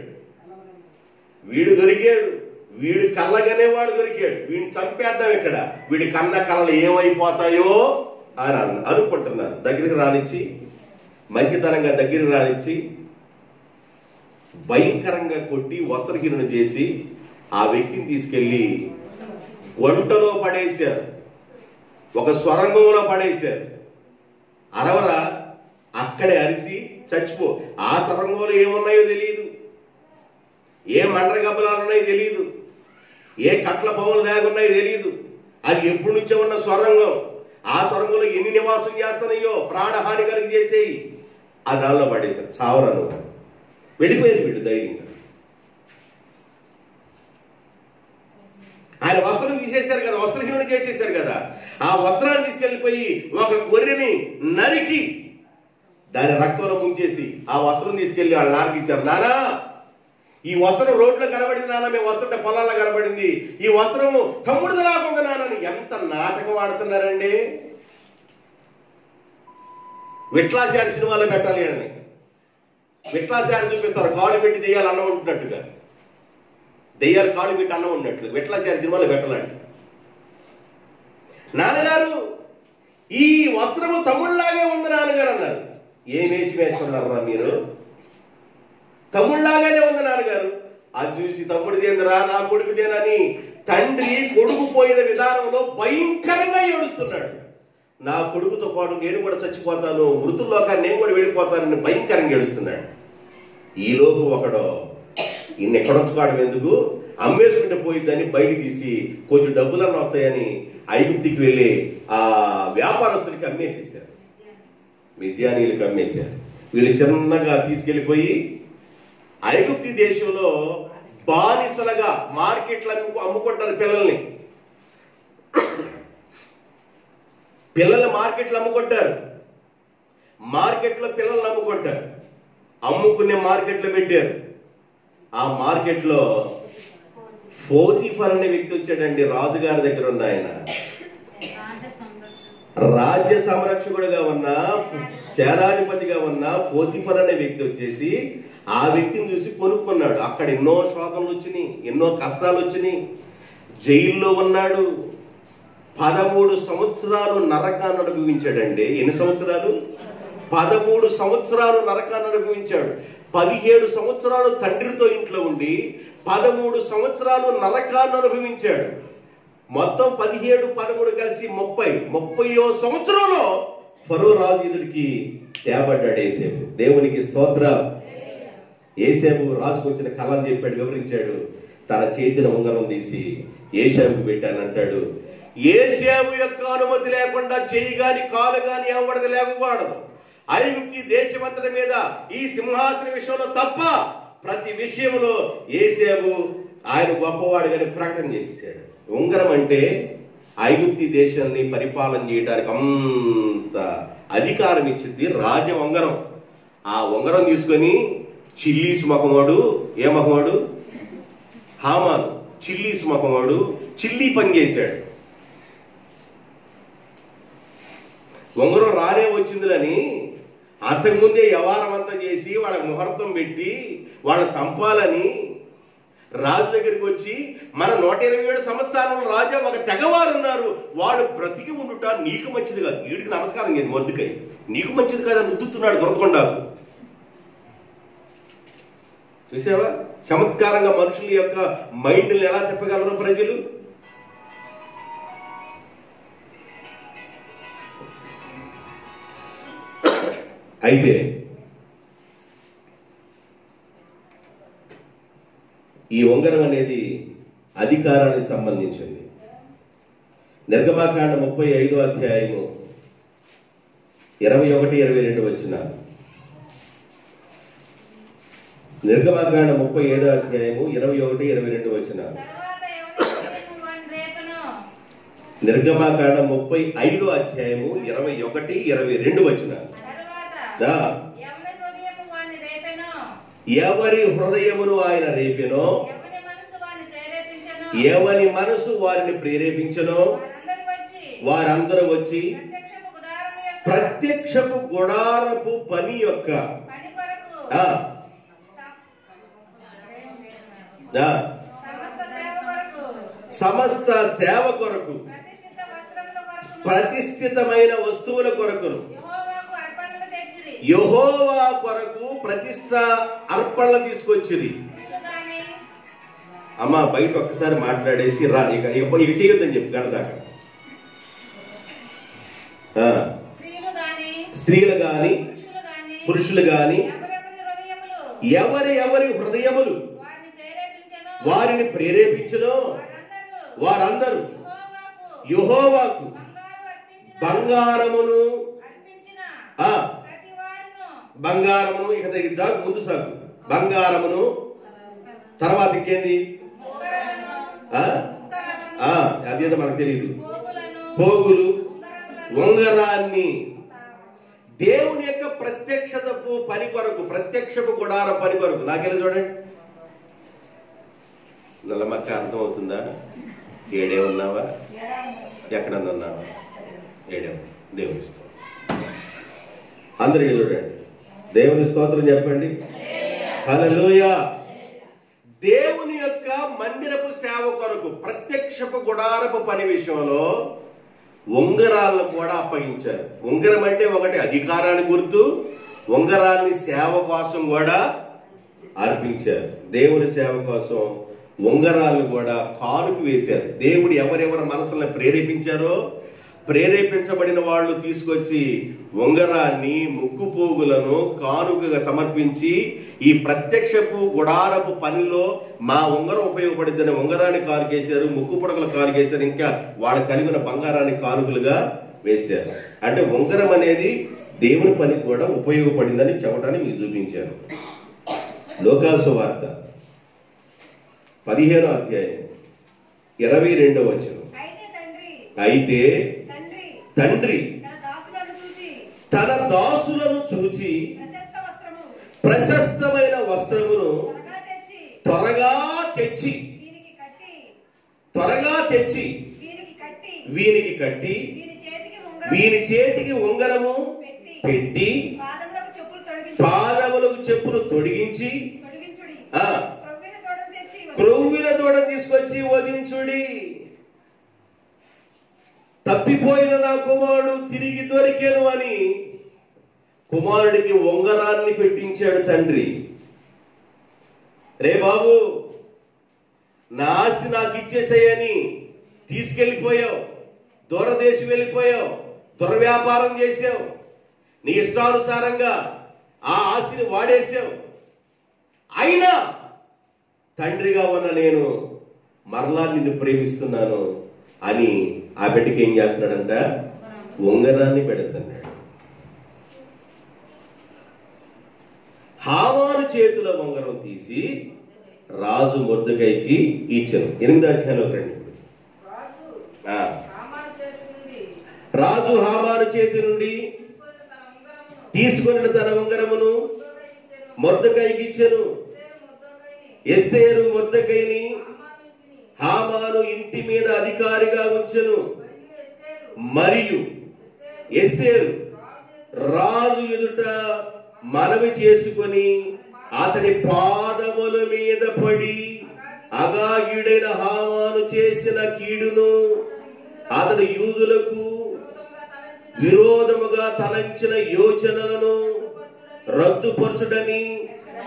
వీడు కళ్ళగానే వాడు దొరికాడు, వీడిని చంపేద్దాం ఇక్కడ, వీడి కన్న కళ్ళలు ఏమైపోతాయో అని అనుకుంటున్నారు. దగ్గరికి రానిచ్చి, మంచితనంగా దగ్గరికి రానిచ్చి భయంకరంగా కొట్టి వస్త్రహీనుని చేసి ఆ వ్యక్తిని తీసుకెళ్లి గుంటలో పడేశారు, ఒక సొరంగంలో పడేశారు. అరవరా అక్కడే అరిసి చచ్చిపో. ఆ సొరంగంలో ఏమున్నాయో తెలియదు, ఏ మండ్ర గబ్బలాలు ఉన్నాయో తెలియదు, ఏ కట్ల పవన్లు దాగున్నాయో తెలియదు. అది ఎప్పటి నుంచో ఉన్న సొరంగం. ఆ సొరంగంలో ఎన్ని నివాసం చేస్తున్నాయో ప్రాణహాని కలిగి చేసేయి. ఆ దానిలో పడేశారు. చావరను వెళ్ళిపోయారు వీళ్ళు ధైర్యంగా. ఆయన వస్త్రం తీసేశారు కదా, వస్త్రహీనుడు చేసేశారు కదా. ఆ వస్త్రాన్ని తీసుకెళ్లిపోయి ఒక గొర్రెని నరికి దాని రక్తంలో ముంచేసి ఆ వస్త్రం తీసుకెళ్లి వాళ్ళ నాన్నకి ఇచ్చారు. నానా ఈ వస్త్రం రోడ్లో కనబడింది నాన్న, మేము వస్తుంటే పొలాల్లో కనబడింది, ఈ వస్త్రము తమ్ముడిది లాగా నాన్నని. ఎంత నాటకం ఆడుతున్నారండి. విట్లాసారి సినిమాలో పెట్టాలి అని విట్లాసారి చూపిస్తారు, కాడు పెట్టి దెయ్యాలు అన్నం ఉంటున్నట్టుగా, దెయ్యాలు కాడు పెట్టి అన్నం ఉన్నట్లు విట్లాసారి సినిమాలో పెట్టాలండి. నాన్నగారు ఈ వస్త్రము తమ్ముళ్లాగే ఉంది నాన్నగారు అన్నారు. ఏం వేస్తున్నారా మీరు? తమ్ముళ్లాగానే ఉంది నాన్నగారు. అది చూసి తమ్ముడిదేందిరా నా కొడుకుదేనని తండ్రి కొడుకు పోయిన విధానంలో భయంకరంగా ఏడుస్తున్నాడు. నా కొడుకుతో పాటు నేను కూడా చచ్చిపోతాను, మృతుల్లోకాన్ని నేను కూడా వెళ్ళిపోతానని భయంకరంగా ఏడుస్తున్నాడు. ఈలోపు ఒకడో ఇన్ని ఎక్కడొచ్చుకోవడం ఎందుకు, అమ్మేసుకుంటే పోయిద్దని బయట తీసి కొంచెం డబ్బులన్నీ వస్తాయని ఐగుప్తికి వెళ్ళి ఆ వ్యాపారస్తులకి అమ్మేసేసారు, మిద్యానీయులకి అమ్మేశారు. వీళ్ళు చిన్నగా తీసుకెళ్లిపోయి ఐగుప్తి దేశంలో బానిసలుగా మార్కెట్లకు అమ్ముకుంటారు పిల్లల్ని. పిల్లలు మార్కెట్లు అమ్ముకుంటారు, మార్కెట్లో పిల్లల్ని అమ్ముకుంటారు. అమ్ముకునే మార్కెట్లో పెట్టారు. ఆ మార్కెట్లో పోతీఫర్ అనే వ్యక్తి వచ్చాడండి, రాజుగారి దగ్గర ఉన్న ఆయన. రాజ్య సంరక్షకుడిగా ఉన్న, సేనాధిపతిగా ఉన్న పోతిఫర్ అనే వ్యక్తి వచ్చేసి ఆ వ్యక్తిని చూసి కొనుక్కున్నాడు. అక్కడ ఎన్నో శోధనలు వచ్చినాయి, ఎన్నో కష్టాలు వచ్చినాయి, జైల్లో ఉన్నాడు. 13 సంవత్సరాలు నరకాన్ని అనుభవించాడండి. ఎన్ని సంవత్సరాలు? 13 సంవత్సరాలు నరకాన్ని అనుభవించాడు. 17 సంవత్సరాలు తండ్రితో ఇంట్లో ఉండి 13 సంవత్సరాలు నరకాన్ని అనుభవించాడు. మొత్తం 17, 13 కలిసి 30వ సంవత్సరంలో ఫరో రాజు ఎదుటికి తేబడ్డాడు యేసేపు. దేవునికి స్తోత్రం. యేసేపు రాజుకు వచ్చిన కళను చెప్పాడు, వివరించాడు. తన చేతిన ఉంగరం తీసి యేసేపుకు పెట్టానంటాడు. యేసేపు యొక్క అనుమతి లేకుండా చెయ్యి గాని కాలు గాని ఎవరిది లేకూడదు. ఐగుప్తి దేశమంతటి మీద ఈ సింహాసన విషయంలో తప్ప ప్రతి విషయంలో యేసేపు ఆయన గొప్పవాడుగాని ప్రకటన చేసేసాడు. ఉంగరం అంటే ఐగుప్తి దేశాన్ని పరిపాలన చేయడానికి అంత అధికారం ఇచ్చింది రాజ ఉంగరం. ఆ ఉంగరం తీసుకొని చిల్లీస్ ముఖమాడు, ఏ ముఖమాడు? హామాను. చిల్లీస్ ముఖమాడు చిల్లీ పని చేశాడు. ఉంగరం రానే వచ్చిందని అంతకుముందే వ్యవహారం అంతా చేసి వాళ్ళకి ముహూర్తం పెట్టి వాళ్ళని చంపాలని రాజు దగ్గరికి వచ్చి, మన 127 సంస్థానంలో రాజా ఒక తెగవారు ఉన్నారు, వాళ్ళు బ్రతికి ఉండుట నీకు మంచిది కాదు. వీడికి నమస్కారం లేదు, మొద్దుకై నీకు మంచిది కాదని రుద్దుతున్నాడు దొరకొండాకు. చూసావా చమత్కారంగా మనుషుల యొక్క మైండ్ని ఎలా చెప్పగలరు ప్రజలు? అయితే ఈ ఉంగరం అనేది అధికారానికి సంబంధించింది. నిర్గమాకాండ 35వ అధ్యాయము 21, 22 వచనాలు. నిర్గమాకాండ 35వ అధ్యాయము 21, 22 వచనాలు. నిర్గమాకాండ 35వ అధ్యాయము 21, 22 వచనాలు. ఎవరి హృదయమును ఆయన రేపెనో, ఎవరి మనసు వారిని ప్రేరేపించనో వారందరూ వచ్చి ప్రత్యక్షపు గుడారపు పని యొక్క సమస్త సేవ కొరకు ప్రతిష్ఠితమైన వస్తువుల కొరకును యెహోవా కొరకు ప్రతిష్ఠ అర్పణలు తీసుకొచ్చిరి. అమ్మా బయట ఒక్కసారి మాట్లాడేసి రా, ఇక చేయొద్దని చెప్పి గడదాకా. స్త్రీలు గాని పురుషులు గాని ఎవరి హృదయములు వారిని ప్రేరేపించునో వారందరూ యెహోవాకు బంగారమును ఇక ముందు సాగు బంగారమును, తర్వాత ఇంకేంది అదేదో మనకు తెలియదు, పోగులు, ఉంగరాన్ని దేవుని యొక్క ప్రత్యక్షతపు పని కొరకు, ప్రత్యక్షపు గుడార పని కొరకు. నాకెళ్ళి చూడండి, నల్లమక్క అర్థం అవుతుందా? ఏడే ఉన్నావా? ఎక్కడన్నా ఉన్నావా? ఏడే దేవుని స్తోత్రం. అందరికీ చూడండి, దేవుని స్తోత్రం చెప్పండి. హల్లెలూయా. దేవుని యొక్క మందిరపు సేవ కొరకు ప్రత్యక్షపు గుడారపు పని విషయంలో ఉంగరాలను కూడా అప్పగించారు. ఉంగరం అంటే ఒకటి అధికారాన్ని గుర్తు, ఉంగరాన్ని సేవ కోసం కూడా అర్పించారు. దేవుని సేవ కోసం ఉంగరాలను కూడా కానుక వేశారు. దేవుడు ఎవరెవరి మనసులను ప్రేరేపించారో ప్రేరేపించబడిన వాళ్ళు తీసుకొచ్చి ఉంగరాన్ని, ముక్కు పోగులను కానుకగా సమర్పించి ఈ ప్రత్యక్షపు గుడారపు పనిలో మా ఉంగరం ఉపయోగపడిద్దని ఉంగరాన్ని కానుకేశారు, ముక్కు పొడకలు కానుకేశారు, ఇంకా వాళ్ళకి కలిగిన బంగారాన్ని కానుకలుగా వేశారు. అంటే ఉంగరం అనేది దేవుని పనికి కూడా ఉపయోగపడిందని చెప్పడానికి మీకు చూపించాను. లోకాసు వార్త 15వ అధ్యాయం 22వ వచనం. అయితే తండ్రి తన దాసులను చూచి ప్రశస్తమైన వస్త్రమును త్వరగా తెచ్చి వీనికి కట్టి వీని చేతికి ఉంగరము పెట్టి పాదములకు చెప్పులు తొడిగించి క్రొవ్విన తోడ తీసుకొచ్చి వధించుడి. తప్పిపోయిన నా కుమారుడు తిరిగి దొరికాను అని కుమారుడికి ఉంగరాన్ని పెట్టించాడు తండ్రి. రే బాబు, నా ఆస్తి నాకు ఇచ్చేసేయని తీసుకెళ్ళిపోయావు, దూరదేశం వెళ్ళిపోయావు, దుర్వ్యాపారం చేసావు, నీ ఇష్టానుసారంగా ఆ ఆస్తిని వాడేసావు. అయినా తండ్రిగా ఉన్న నేను మరలా నిన్ను ప్రేమిస్తున్నాను అని ఆ బిడ్డకి ఏం చేస్తున్నాడంట? ఉంగరాన్ని పెడుతున్నాడు. హామాను చేతిలో ఉంగరం తీసి రాజు మొర్దెకైకి ఇచ్చెను. 8వ అధ్యాయంలో రండి. రాజు హామాను చేతి నుండి తీసుకొని తన ఉంగరమును మొర్దెకైకి ఇచ్చెను. ఎస్తేరు మొర్దెకైని హామాను ఇంటి మీద అధికారిగా ఉంచెను. మరియు ఎస్తేరు రాజు ఎదుట మనవి చేసుకొని అతని పాదముల మీద పడి అగాగ్యుడైన హామాను చేసిన కీడును, అతడు యూదులకు విరోధముగా తలంచిన యోచనలను రద్దుపరచుడని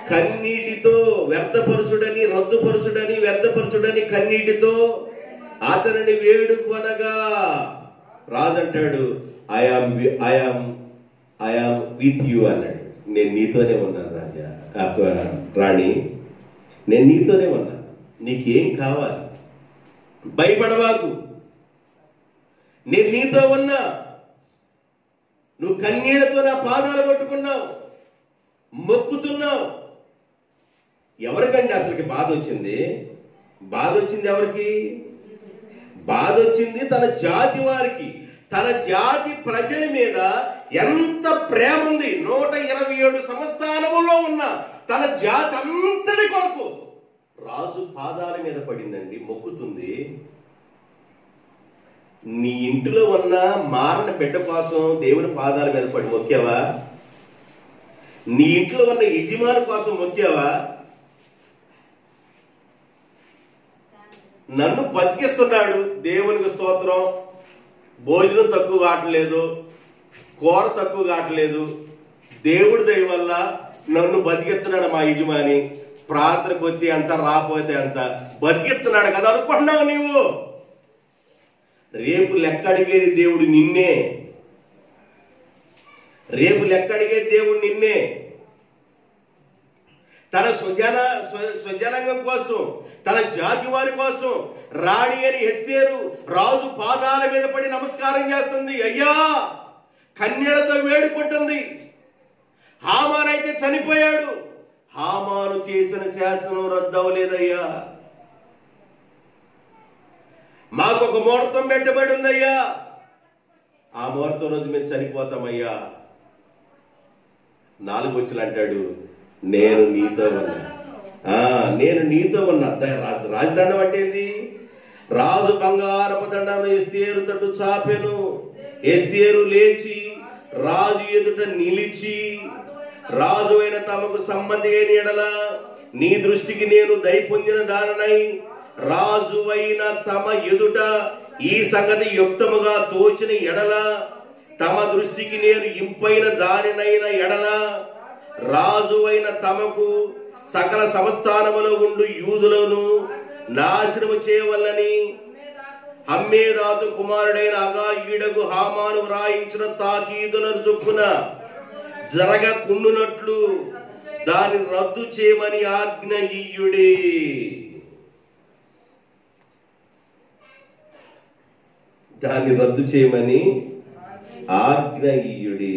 కన్నీటితో వ్యర్థపరచుడని కన్నీటితో అతనిని వేడుకొనగా రాజు అంటాడు, ఐఆమ్ విత్ యూ అన్నాడు. నేను నీతోనే ఉన్నాను రాజా, రాణి, నేను నీతోనే ఉన్నా. నీకేం కావాలి? భయపడవాకు, నేను నీతో ఉన్నా. నువ్వు కన్నీళ్లతో నా పాదాలు పట్టుకున్నావు, మొక్కుతున్నావు. ఎవరికండి అసలుకి బాధ వచ్చింది? బాధ వచ్చింది ఎవరికి? బాధ వచ్చింది తన జాతి వారికి. తన జాతి ప్రజల మీద ఎంత ప్రేమ ఉంది. 127 సంస్థానములో ఉన్న తన జాతి అంతటి కొరకు రాజు పాదాల మీద పడిందండి, మొక్కుతుంది. నీ ఇంటిలో ఉన్న మారణ బిడ్డ కోసం దేవుని పాదాల మీద పడి మొక్కావా? నీ ఇంట్లో ఉన్న యజమాని కోసం మొక్కావా? నన్ను బతికిస్తున్నాడు, దేవునికి స్తోత్రం, భోజనం తక్కువ కావట్లేదు, కూర తక్కువ కావట్లేదు, దేవుడి దయ వల్ల నన్ను బతికిస్తున్నాడు మా యజమాని, ప్రార్థనకు వచ్చి అంత రాకపోతే అంత బతికిస్తున్నాడు కదా అనుకుంటున్నావు నీవు. రేపు లెక్క అడిగేది దేవుడు నిన్నే. రేపు లెక్క అడిగేది దేవుడు నిన్నే. తన స్వజనాంగం కోసం, తన జాతి వారి కోసం రాణి అని ఎస్తేరు రాజు పాదాల మీద పడి నమస్కారం చేస్తుంది. అయ్యా, కన్యలతో వేడుకుంటుంది. హామాను అయితే చనిపోయాడు, హామాను చేసిన శాసనం రద్దవలేదయ్యా. మాకు ఒక ముహూర్తం పెట్టబడి ఉందయ్యా, ఆ ముహూర్తం రోజు మేము చనిపోతామయ్యా. 4 వచ్చులు అంటాడు, నేను నీతో ఉన్నా, నేను నీతో ఉన్నా. రాజదండం అంటే ఏంది? రాజు బంగారపు దండను ఎస్తేరు తట్టు చాపెను. ఎస్తేరు లేచి రాజు ఎదుట నిలిచి, రాజు అయిన తమకు సంబంధి అయిన ఎడల నీ దృష్టికి నేను దయ పొందిన దాననై రాజు అయిన తమ ఎదుట ఈ సంగతి యుక్తముగా తోచిన ఎడల, తమ దృష్టికి నేను ఇంపైన దానినైన ఎడల, రాజు అయిన తమకు సకల సంస్థానములో ఉండు యూదులను నాశనము చేయవల్లని హమ్మేదాతు కుమారుడైన అగాగ్యుడగు హామాను వ్రాయించిన తాకీదుల చొప్పున జరగకుండునట్లు దాన్ని రద్దు చేయమని ఆజ్ఞ ఇయ్యుడే. దాన్ని రద్దు చేయమని ఆజ్ఞ ఇయ్యుడి.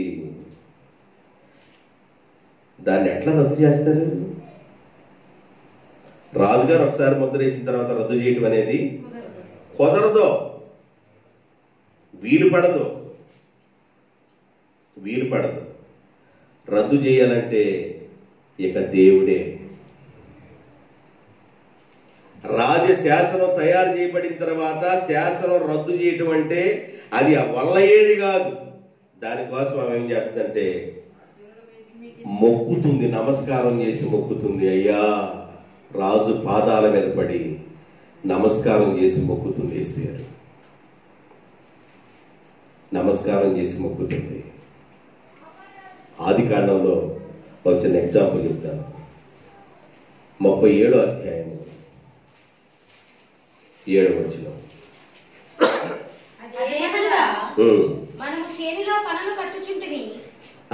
దాన్ని ఎట్లా రద్దు చేస్తారు? రాజుగారు ఒకసారి ముద్ర వేసిన తర్వాత రద్దు చేయటం అనేది కుదరదు, వీలు పడదు. రద్దు చేయాలంటే ఇక దేవుడే. రాజశాసనం తయారు చేయబడిన తర్వాత శాసనం రద్దు చేయటం అంటే అది వల్లయ్యేది కాదు. దానికోసం ఆమె ఏం చేస్తుందంటే మొక్కుతుంది, నమస్కారం చేసి మొక్కుతుంది. అయ్యా, రాజు పాదాల మీద పడి నమస్కారం చేసి మొక్కుతుంది. ఎస్తేరు నమస్కారం చేసి మొక్కుతుంది. ఆది కాండంలో వచ్చిన ఎగ్జాంపుల్ చెప్తాను. 37వ అధ్యాయము 7వ వచనం.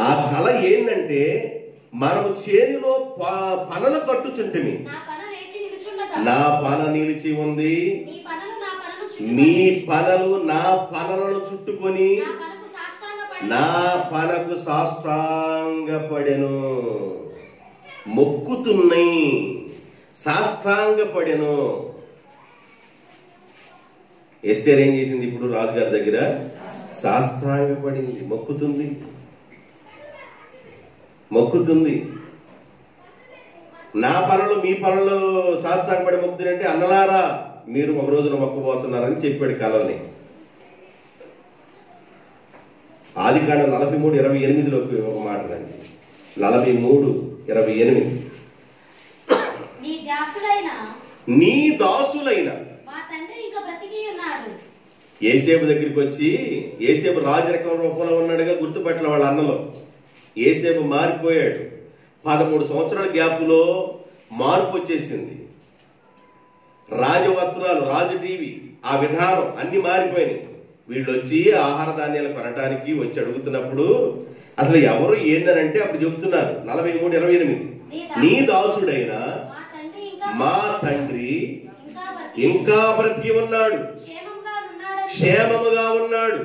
ఆ కళ ఏంటంటే మనము చేనులో పనలు కట్టుచుంటిమి, నా పన నిలిచి ఉంది, మీ పనలు నా పనలను చుట్టుకొని నా పనకు సాష్టాంగపడెను. మొక్కుతున్నాయి, సాష్టాంగపడెను. ఎస్తేర్ ఏం చేసింది? ఇప్పుడు రాజుగారి దగ్గర సాష్టాంగపడింది, మొక్కుతుంది. నా పనులు మీ పనులు సాష్టాంగపడి మొక్కుతుందంటే, అన్నలారా మీరు ఒక రోజున మొక్కబోతున్నారని చెప్పాడు కళని. ఆది కాండం 43:28లోకి ఒక మాట రండి. 43:28. నీ దాసులైన ఏసేపు దగ్గరికి వచ్చి, ఏసేపు రాజరకం రూపంలో ఉన్నాడుగా, గుర్తుపట్ల వాళ్ళ అన్నలో. ఏసేపు మారిపోయాడు. 13 సంవత్సరాల గ్యాప్లో మార్పు వచ్చేసింది. రాజవస్త్రాలు, రాజు టీవీ, ఆ విధానం అన్ని మారిపోయినాయి. వీళ్ళు వచ్చి ఆహార ధాన్యాలు కొనడానికి వచ్చి అడుగుతున్నప్పుడు అసలు ఎవరు ఏందనంటే అప్పుడు చెబుతున్నారు. 43:28. నీ దాసుడైన మా తండ్రి ఇంకా బ్రతికి ఉన్నాడు, క్షేమముగా ఉన్నాడు.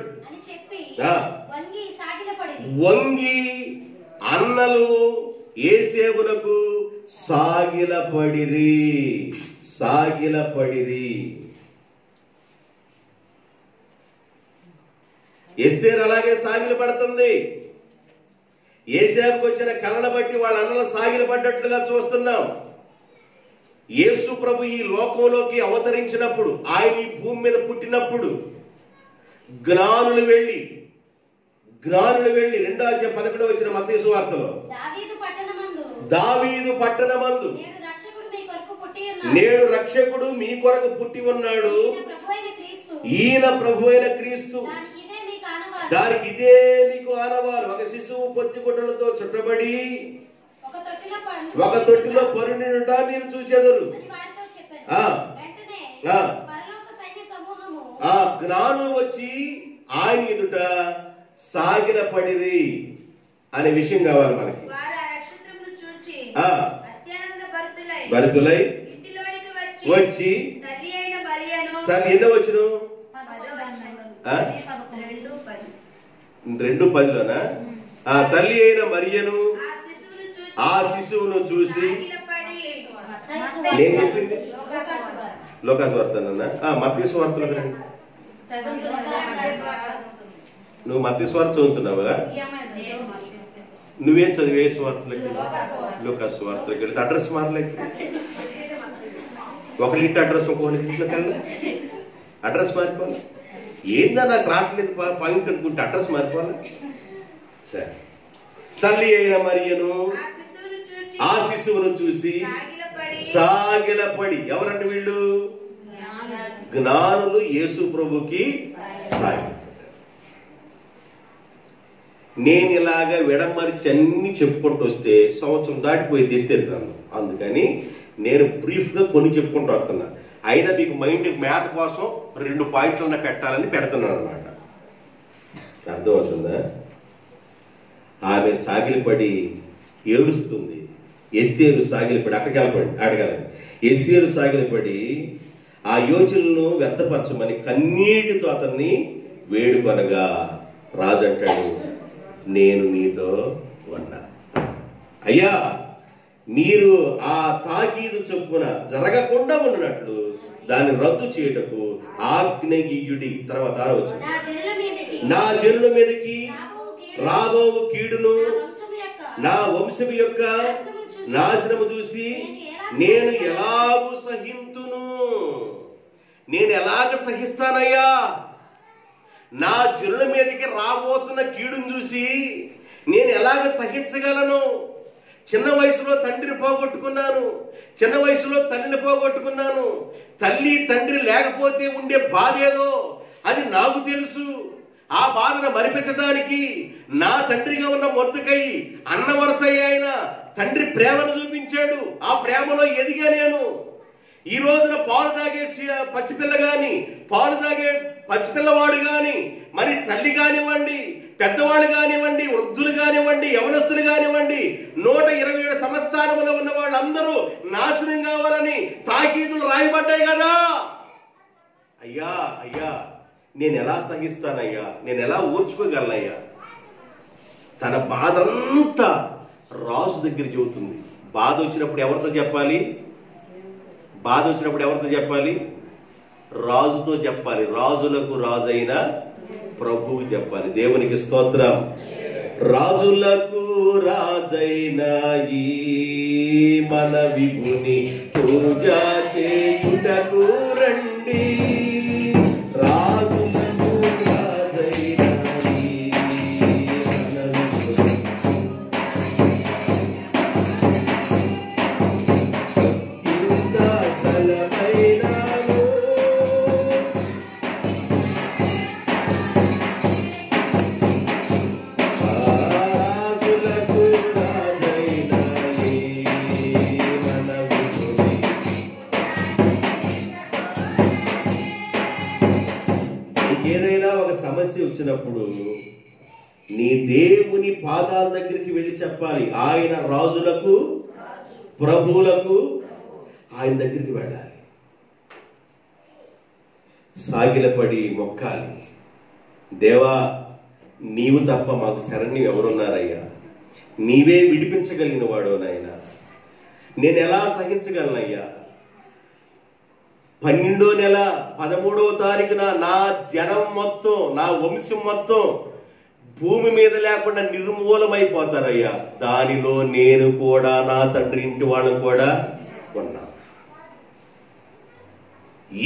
వంగి అన్నలు ఏసేపునకు సాగిలపడిరి. ఎస్తేరు అలాగే సాగిల పడుతుంది. ఏసేపుకు వచ్చిన కళను బట్టి వాళ్ళ అన్నలు సాగిల పడ్డట్లుగా చూస్తున్నాం. యేసు ప్రభు ఈ లోకంలోకి అవతరించినప్పుడు, ఆయన ఈ భూమి మీద పుట్టినప్పుడు జ్ఞానులు వెళ్ళి 2:11 వచ్చిన మత్తయి సువార్తలో, దావీదు పట్టణమందు నేడు రక్షకుడు మీ కొరకు పుట్టి ఉన్నాడు, ఈయన ప్రభు అయిన క్రీస్తు. దానికి ఇదే మీకు ఆనవాలు. ఒక శిశువు పొత్తిగుడ్డలతో చుట్టబడి ఒక తొట్టిలో పరుండినుట మీరు చూచెదరు. ఆ జ్ఞానులు వచ్చి ఆయన ఎదుట సాగిలపడిరి అనే విషయం కావాలి మనకి. భరితులై వచ్చి ఎన్నో వచ్చిన 2:10లోనా? తల్లి అయిన మరియను ఆ శిశువును చూసి, నేను చెప్పింది లోకాసు వార్త అన్నా, మత్తయి సువార్తలో రండి. నువ్వు మత్తయి సువార్త చదువుతున్నావా? నువ్వేం చదివే సువార్తలకి? లోకాసు వార్తలకి వెళ్తే అడ్రస్ మారలేక ఒకరింటి అడ్రస్ ఇంకొకరికి అడ్రస్ మారిపోవాలి. ఏందా నాకు రావట్లేదు పాయింట్ అనుకుంటే అడ్రస్ మారిపోవాలి. సరే, తల్లి అయిన మరియను ఆ శిశువును చూసి సాగిలపడి. ఎవరంటే వీళ్ళు? జ్ఞానులు యేసు ప్రభుకి సాగిలపడ్డారు. నేను ఇలాగా విడమరిచి అన్ని చెప్పుకుంటూ వస్తే సంవత్సరం దాటిపోయి ఎస్తేరు గ్రంథం. అందుకని నేను బ్రీఫ్గా కొన్ని చెప్పుకుంటూ వస్తున్నా. అయినా మీకు మైండ్ మ్యాథ్ కోసం 2 పాయింట్లన్నా పెట్టాలని పెడుతున్నాను అనమాట. అర్థమవుతుందా? ఆమె సాగిలపడి ఏడుస్తుంది. ఎస్తేరు సాగిలపడి అడగాలని ఎస్తేరు సాగిలపడి ఆ యోచనలను వ్యర్థపరచమని కన్నీటితో అతన్ని వేడుకొనగా రాజు అంటాడు, నేను నీతో ఉన్నా. అయ్యా, మీరు ఆ తాకీదు చొప్పున జరగకుండా ఉన్నట్లు దాన్ని రద్దు చేయటకు ఆజ్ఞయుడి. తర్వాత 6వ వచనం, నా జనుల మీదకి రాబోవు కీడును నా వంశము యొక్క నాశనము చూసి నేను ఎలాగూ సహింతును. నేను ఎలాగ సహిస్తానయ్యా? నా జనుల మీదకి రాబోతున్న కీడును చూసి నేను ఎలాగ సహించగలను? చిన్న వయసులో తండ్రిని పోగొట్టుకున్నాను, చిన్న వయసులో తల్లిని పోగొట్టుకున్నాను. తల్లి తండ్రి లేకపోతే ఉండే బాధ ఏదో అది నాకు తెలుసు. ఆ బాధను మరిపించడానికి నా తండ్రిగా ఉన్న మొర్దెకై అన్న వరసయ్య ఆయన తండ్రి ప్రేమను చూపించాడు. ఆ ప్రేమలో ఎదిగా నేను. ఈ రోజున పాలు తాగే పసిపిల్ల గాని, పాలు తాగే పసిపిల్లవాడు గాని, మరి తల్లి కానివ్వండి, పెద్దవాళ్ళు కానివ్వండి, వృద్ధులు కానివ్వండి, యవనస్తులు కానివ్వండి, 127 సంస్థానములో ఉన్న వాళ్ళందరూ నాశనం కావాలని తాకీదులు రాయబడ్డాయి కదా. అయ్యా అయ్యా, నేను ఎలా సహిస్తానయ్యా? నేను ఎలా ఓర్చుకోగలనయ్యా? తన బాధంతా రాజు దగ్గర చెబుతుంది. బాధ వచ్చినప్పుడు ఎవరితో చెప్పాలి? బాధ వచ్చినప్పుడు ఎవరితో చెప్పాలి? రాజుతో చెప్పాలి. రాజులకు రాజైన ప్రభువు చెప్పాలి. దేవునికి స్తోత్రం. రాజులకు రాజైన ఈ మన విభుని పూజ చేయుటకు రండి. రాజులకు రాజైన ఈ మన విభుని వచ్చినప్పుడు నీ దేవుని పాదాల దగ్గరికి వెళ్ళి చెప్పాలి. ఆయన రాజులకు ప్రభువులకు ఆయన దగ్గరికి వెళ్ళాలి. సాగిలపడి మొక్కాలి. దేవా, నీవు తప్ప మాకు శరణ్యం ఎవరున్నారయ్యా? నీవే విడిపించగలిగిన వాడు నాయనా. నేను ఎలా సహించగలనయ్యా? 12వ నెల 13వ తారీఖున నా జనం మొత్తం, నా వంశం మొత్తం భూమి మీద లేకుండా నిర్మూలమైపోతారయ్యా. దానిలో నేను కూడా, నా తండ్రి ఇంటి వాళ్ళని కూడా ఉన్నా.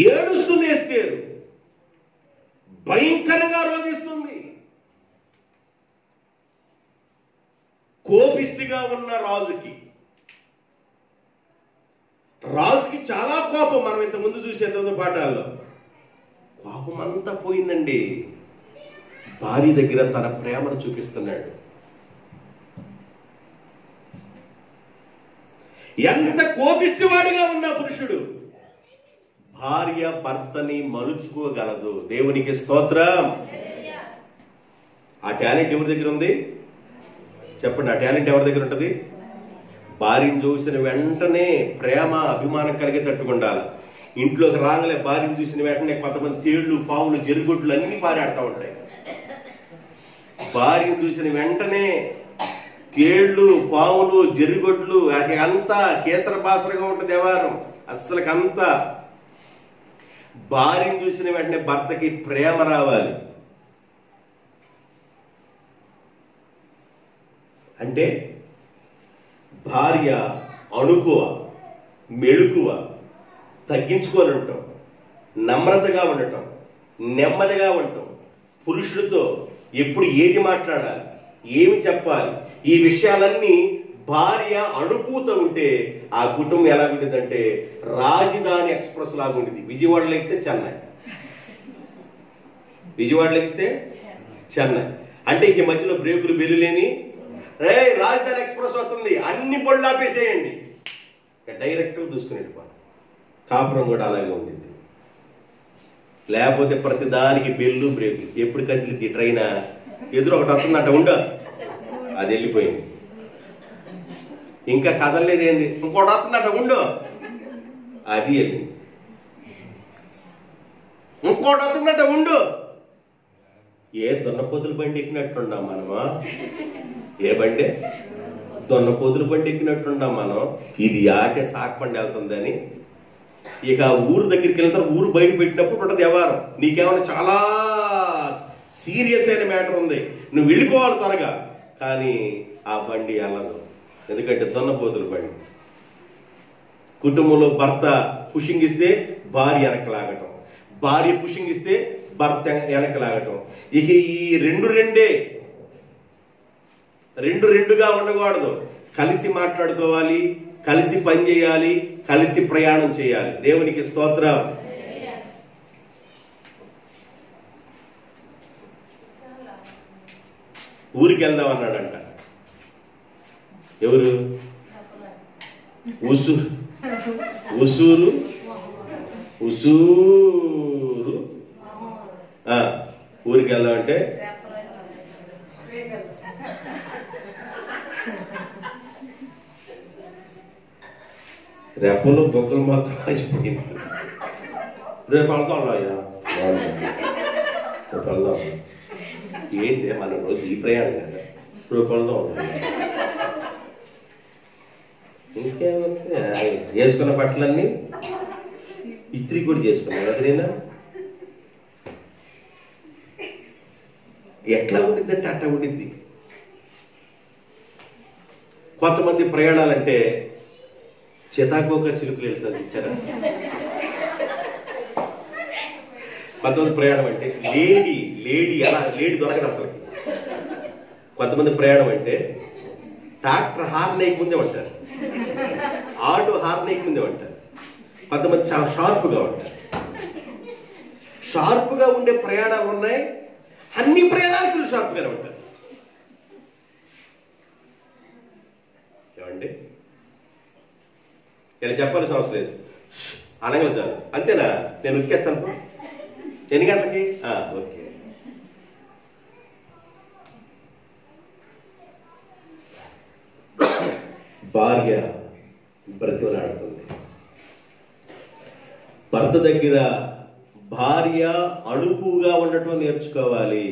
ఏడుస్తుంది ఎస్తేరు, భయంకరంగా రోధిస్తుంది. కోపిష్టిగా ఉన్న రాజుకి చాలా కోపం. మనం ఇంతకుముందు చూసేంత పాఠాల్లో కోపం అంతా పోయిందండి. భార్య దగ్గర తన ప్రేమను చూపిస్తున్నాడు. ఎంత కోపిష్టివాడిగా ఉన్న పురుషుడు భార్య భర్తని మలుచుకోగలదు. దేవునికి స్తోత్రం. ఆ టాలెంట్ ఎవరి దగ్గర ఉంది చెప్పండి? ఆ టాలెంట్ ఎవరి దగ్గర ఉంటుంది? భార్యను చూసిన వెంటనే ప్రేమ అభిమానం కలిగే తట్టుకుండాలి. ఇంట్లోకి రాగలే భార్యను చూసిన వెంటనే కొంతమంది తేళ్లు, పావులు, జరుగుడ్లు అన్ని పారాడుతూ ఉంటాయి. భార్యను చూసిన వెంటనే తేళ్లు, పావులు, జరుగుడ్లు, అది అంతా కేసర బాసరగా ఉంటుంది వ్యవహారం. అస్సలకంతా భార్యను చూసిన వెంటనే భర్తకి ప్రేమ రావాలి. అంటే భార్య అణుకువ, మెళుకువ, తగ్గించుకొని ఉండటం, నమ్రతగా ఉండటం, నెమ్మదిగా ఉండటం, పురుషుడితో ఎప్పుడు ఏది మాట్లాడాలి, ఏమి చెప్పాలి, ఈ విషయాలన్నీ భార్య అణుకుతూ ఉంటే ఆ కుటుంబం ఎలా ఉంటుందంటే రాజధాని ఎక్స్ప్రెస్ లాగా ఉంటుంది. విజయవాడలో ఎక్కితే చెన్నై, విజయవాడలో ఎక్కితే చెన్నై. అంటే ఈ మధ్యలో బ్రేకులు బెల్లులేని రాజధాని ఎక్స్ప్రెస్ వస్తుంది, అన్ని బళ్ళు ఆపేసేయండి, డైరెక్ట్ దూసుకుని వెళ్ళిపోవాలి. కాపురం కూడా అలాగే ఉంటుంది. లేకపోతే ప్రతి దానికి బెల్లు బ్రేకులు. ఎప్పుడు కదిలితే ట్రైన్ ఎదురు ఒకటి వస్తుందంట, ఉండ, అది వెళ్ళిపోయింది. ఇంకా కదలలేదు, ఏంది ఇంకోటి వస్తుందంట, ఉండు, అది వెళ్ళింది. ఇంకోటి వస్తుందంట, ఉండు. ఏ దున్నపోతుల బండి ఎక్కినట్టున్నాం మనమా? ఏ బండి? దున్నపోతుల బండి ఎక్కినట్టున్నాం మనం. ఇది ఆటే సాకపండి వెళ్తుందని. ఇక ఊరు దగ్గరికి వెళ్తారు, ఊరు బయట పెట్టినప్పుడు ఉంటుంది వ్యవహారం. నీకేమైనా చాలా సీరియస్ అయిన మ్యాటర్ ఉంది, నువ్వు వెళ్ళిపోవాలి త్వరగా, కానీ ఆ బండి వెళ్ళదు. ఎందుకంటే దున్నపోతుల బండి. కుటుంబంలో భర్త పుషింగ్ ఇస్తే భార్య వెనకలాగటం, భార్య పుషింగ్ ఇస్తే భర్త వెనక్కి లాగటం. ఇక ఈ రెండుగా ఉండకూడదు. కలిసి మాట్లాడుకోవాలి, కలిసి పని చేయాలి, కలిసి ప్రయాణం చేయాలి. దేవునికి స్తోత్రం. ఊరికి వెళ్దాం అన్నాడంట. ఎవరు? ఉసూరు ఊరికి వెళ్దామంటే రెప్పలు బొక్కలు మొత్తం ఆసిపోయింది. రేపు వెళ్దాం రేపు వెళ్దాం. ఏంటి మన రోజు ఈ ప్రయాణం కదా, రేపు వెళ్దాం. ఇంకేమంటే వేసుకున్న బట్టలన్నీ ఇస్త్రీ కూడా చేసుకున్నాను. అదేనా ఎట్లా ఉండిద్దంటే అట్లా ఉండిద్ది. కొంతమంది ప్రయాణాలంటే చితాకోక చిలుకలు వెళ్తారు చూసారా. కొంతమంది ప్రయాణం అంటే లేడీ అలా లేడీ దొరకదు అసలు. కొంతమంది ప్రయాణం అంటే ట్రాక్టర్ హార్న్ అయ్యి ముందే ఉంటారు, ఆటో హార్న్ అయ్యి ముందే ఉంటారు. కొంతమంది చాలా షార్ప్గా ఉంటారు. షార్ప్గా ఉండే ప్రయాణాలు ఉన్నాయి, అన్ని ప్రయాణాలకు షార్ప్గానే ఉంటారు. ఏమండి ఇలా చెప్పాల్సిన అవసరం లేదు, అనగలు చాలు. అంతేనా? నేను ఉతికేస్తాను. ఎన్ని గంటలకి? ఓకే. భార్య బ్రతిమలాడుతుంది. భర్త దగ్గర భార్య అణుకుగా ఉండటం నేర్చుకోవాలి.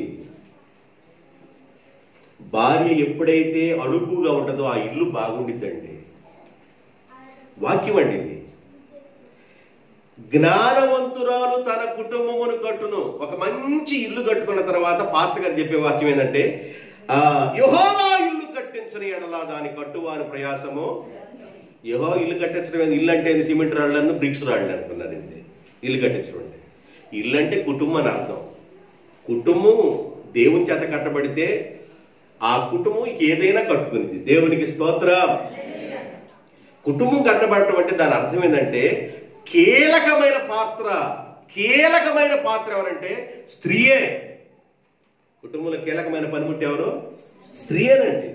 భార్య ఎప్పుడైతే అణుకుగా ఉంటుందో ఆ ఇల్లు బాగుండిద్దండి. వాక్యం అండి ఇది. జ్ఞానవంతురాలు తన కుటుంబమును కట్టును. ఒక మంచి ఇల్లు కట్టుకున్న తర్వాత పాస్టర్ గారు చెప్పే వాక్యం ఏంటంటే, యెహోవా ఇల్లు కట్టించని ఎడల దాని కట్టువాని ప్రయాసము. యెహోవా ఇల్లు కట్టించడం, ఇల్లు అంటే సిమెంట్ రాళ్ళను బ్రిక్స్ రాళ్ళు అనుకున్నది. ఇల్లు కట్టించడం అంటే ఇల్లు అంటే కుటుంబం అని అర్థం. కుటుంబం దేవుని చేత కట్టబడితే ఆ కుటుంబం ఏదైనా కట్టుకునేది. దేవునికి స్తోత్రం. కుటుంబం కట్టబడటం అంటే దాని అర్థం ఏంటంటే కీలకమైన పాత్ర ఎవరంటే స్త్రీయే. కుటుంబంలో కీలకమైన పనిముట్టు ఎవరు? స్త్రీయేనండి.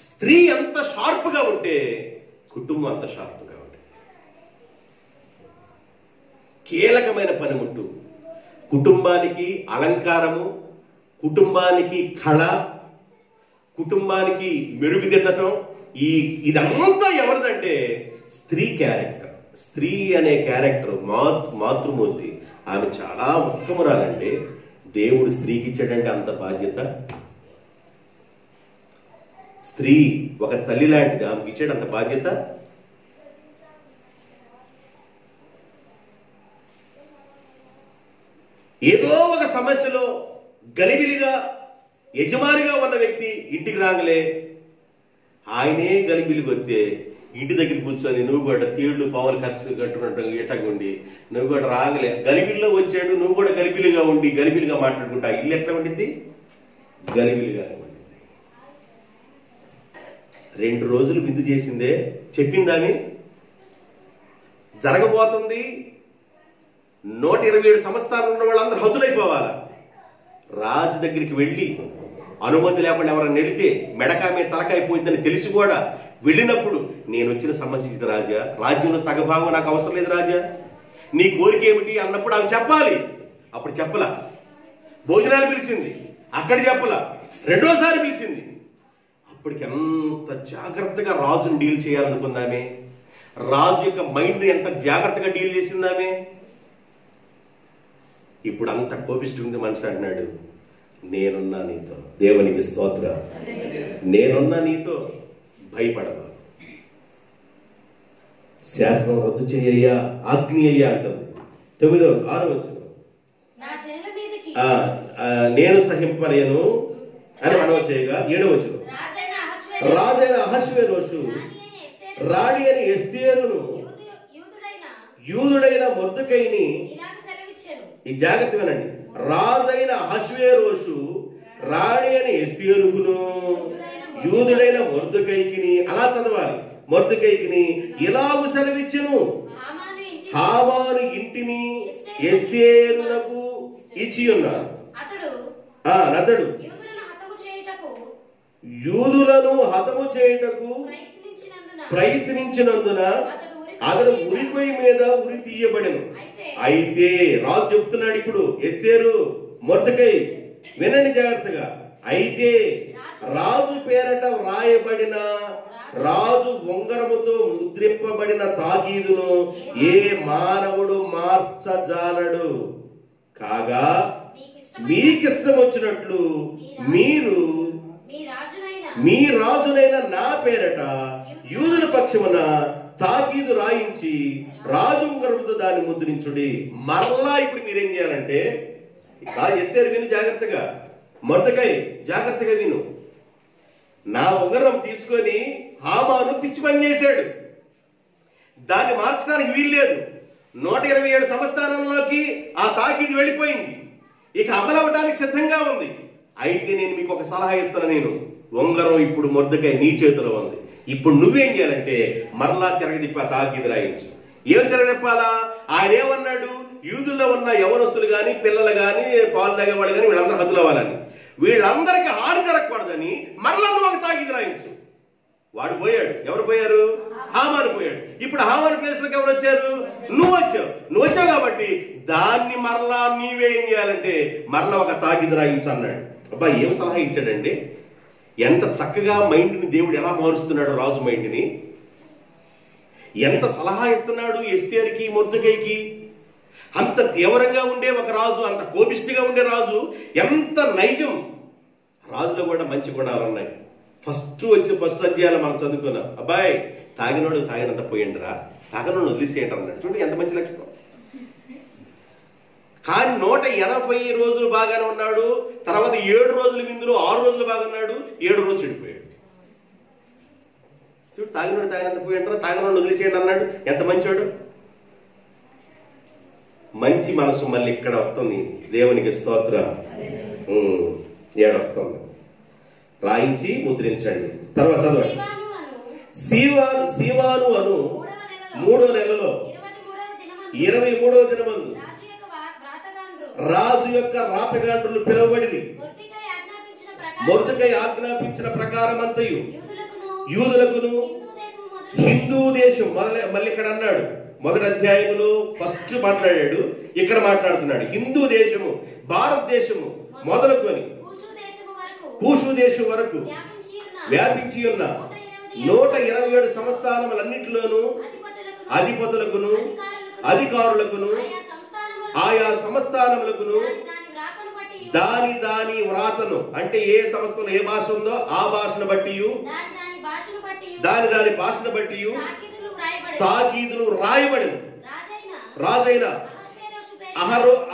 స్త్రీ ఎంత షార్ప్గా ఉంటే కుటుంబం అంత షార్ప్గా ఉంటుంది. కీలకమైన పనిముట్టు, కుటుంబానికి అలంకారము, కుటుంబానికి కళ, కుటుంబానికి మెరుగుదిద్దటం, ఇదంతా ఎవరిదంటే స్త్రీ క్యారెక్టర్. స్త్రీ అనే క్యారెక్టర్ మాతృమూర్తి. ఆమె చాలా ఉత్తమురాలండి. దేవుడు స్త్రీకి ఇచ్చాడంటే అంత బాధ్యత. స్త్రీ ఒక తల్లి లాంటిది, ఆమెకి ఇచ్చాడు అంత బాధ్యత. ఏదో ఒక సమస్యలో గలిబిలిగా యజమానిగా ఉన్న వ్యక్తి ఇంటికి రాగలే ఆయనే గలిబిలికి వస్తే ఇంటి దగ్గర కూర్చొని నువ్వు కూడా తీళ్లు పావులు ఖర్చు కట్టుకుంటూ ఈటగుండి నువ్వు కూడా రాగలే. గలిబిలిలో వచ్చాడు, నువ్వు కూడా గలిబిలిగా ఉండి గలిబిలిగా మాట్లాడుకుంటా ఇల్లు ఎట్లా ఉండిద్ది? గలిబిలిగా ఉండిద్ది. 2 రోజులు విందు చేసిందే చెప్పిందామి జరగబోతుంది. 127 సంవత్సరాలు ఉన్న వాళ్ళందరూ హతులైపోవాలా. రాజు దగ్గరికి వెళ్ళి అనుమతి లేకుండా ఎవరైనా నెడితే మెడకాయ తలకాయ పోయిందని తెలిసి కూడా వెళ్ళినప్పుడు నేను వచ్చిన సమస్య ఇది రాజా, రాజ్యంలో సగభాగం నాకు అవసరం లేదు రాజా, నీ కోరిక ఏమిటి అన్నప్పుడు ఆమె చెప్పాలి. అప్పుడు చెప్పలా. భోజనాలు పిలిచింది, అక్కడ చెప్పలా. 2వ సారి పిలిచింది, అప్పటికి ఎంత జాగ్రత్తగా రాజును డీల్ చేయాలనుకుందామే. రాజు యొక్క మైండ్ ఎంత జాగ్రత్తగా డీల్ చేసిందామే. ఇప్పుడు అంత కోపిస్తుంది మనిషి అంటున్నాడు, నేనున్నా నీతో. దేవునికి స్తోత్రం. నేనున్నా నీతో, భయపడవా. శాసనం రద్దు చేయయ్యా, ఆజ్ఞ అయ్యా అంటుంది. 9-6 వచనం. నేను సహింపలేను అని మనం చేయగా 7వ వచనం. రాజైన అహష్వేరోషు రాణి అని ఎస్తేరును యూదుడైన మొర్దెకైని ఈ జాగ్రత్త వినండి, రాజైన అహష్వేరోషు రాణి అని ఎస్తేరుకును యూదుడైన మొర్దెకైకిని, అలా చదవాలి, మొర్దెకైకిని ఇలాగు సెలవిచ్చెను, హామాను ఇంటిని ఎస్తేరునకు ఇచ్చి ఉన్నాను. అతడు యూదులను హతము చేయుటకు ప్రయత్నించినందున అతడు ఉరికొయ్యి మీద ఉరి తీయబడెను. అయితే రాజు చెప్తున్నాడు ఇప్పుడు, ఎస్తేరు మొర్దెకై వినండి జాగ్రత్తగా, అయితే రాజు పేరట వ్రాయబడిన రాజు ఉంగరముతో ముద్రింపబడిన తాకీదును ఏ మానవుడు మార్చజాలడు. కాగా మీకిష్టం వచ్చినట్లు మీరు మీ రాజునైన నా పేరట యూదుల పక్షమున తాకీదు రాయించి రాజు ఉంగరముతో దాన్ని ముద్రించుడి. మరలా ఇప్పుడు మీరేం చేయాలంటే, ఎస్తేరు విను జాగ్రత్తగా, మొర్దెకై జాగ్రత్తగా విను, నా ఉంగరం తీసుకొని హామాను పిచ్చి పని చేశాడు, దాన్ని మార్చడానికి వీల్లేదు. 127 సంస్థానంలోకి ఆ తాకీదు వెళ్ళిపోయింది, ఇక అమలవటానికి సిద్ధంగా ఉంది. అయితే నేను మీకు ఒక సలహా ఇస్తాను, నేను ఉంగరం ఇప్పుడు మొర్దెకై నీ చేతిలో ఉంది, ఇప్పుడు నువ్వేం చేయాలంటే మరలా తిరగదిప్ప తాకీదు రాయించు. ఏం తిరగదిప్పాలా? ఆయన ఏమన్నాడు, యూదుల్లో ఉన్న యవనస్తులు గాని పిల్లలు గాని పాలు తాగేవాళ్ళు గాని వీళ్ళందరూ హద్దులవ్వాలని, వీళ్ళందరికీ హాని జరగకూడదని మరలా నువ్వు ఒక తాకీదు రాయించు. వాడు పోయాడు, ఎవరు పోయారు? హామాను పోయాడు. ఇప్పుడు హామాను ప్లేస్ లోకి ఎవరు వచ్చారు? నువ్వు వచ్చావు కాబట్టి దాన్ని మరలా నీవే ఏం చేయాలంటే మరలా ఒక తాకీదు రాయించు అన్నాడు. అబ్బా, ఏం సలహా ఇచ్చాడండి! ఎంత చక్కగా మైండ్ని దేవుడు ఎలా మారుస్తున్నాడు, రాజు మైండ్ని ఎంత సలహా ఇస్తున్నాడు ఎస్తేరుకి మొర్దెకైకి. అంత తీవ్రంగా ఉండే ఒక రాజు, అంత కోపిష్టిగా ఉండే రాజు, ఎంత నైజం. రాజులో కూడా మంచి గుణాలు ఉన్నాయి. ఫస్ట్ అధ్యాయాలు మనం చదువుకున్నాం, అబ్బాయి తాగినోడు తాగినంత పోయిండ్రా, తాగనోడు వదిలేసేయండి అన్నాడు. చూడండి ఎంత మంచి లక్షణం. కానీ 180 రోజులు బాగానే ఉన్నాడు, తర్వాత 7 రోజులు విందులు, 6 రోజులు బాగున్నాడు, 7 రోజులు చెడిపోయాడు. చూడు, తాగినోడు తాగినంత పోయిండ్రా, తాగినోడు వదిలేసేయండి అన్నాడు. ఎంత మంచోడు. మంచి మనసు మళ్ళీ ఇక్కడ వస్తుంది, దేవునికి స్తోత్రం. ఏడొస్తుంది, రాయించి ముద్రించండి. తర్వాత చదవండి. సీవాను అను 3వ నెలలో 23వ దినమందు రాజు యొక్క రాతగాండ్రులు పిలువబడి మొర్దెకై ఆజ్ఞాపించిన ప్రకారం అంతయు యూదులకును హిందూ దేశం మళ్ళీ ఇక్కడ అన్నాడు, మొదటి అధ్యాయములో ఫస్ట్ మాట్లాడాడు, ఇక్కడ మాట్లాడుతున్నాడు. హిందూ దేశము, భారతదేశము మొదలుకొని కూషు దేశం వరకు వ్యాపించి ఉన్న 127 సంస్థానములన్నిటిలోను అధిపతులకును అధికారులకును ఆయా సంస్థానములకును దాని వ్రాతను, అంటే ఏ సంస్థలో ఏ భాష ఉందో ఆ భాషను బట్టి దాని భాషను బట్టి తాకీదులు రాయబడిన రాజైన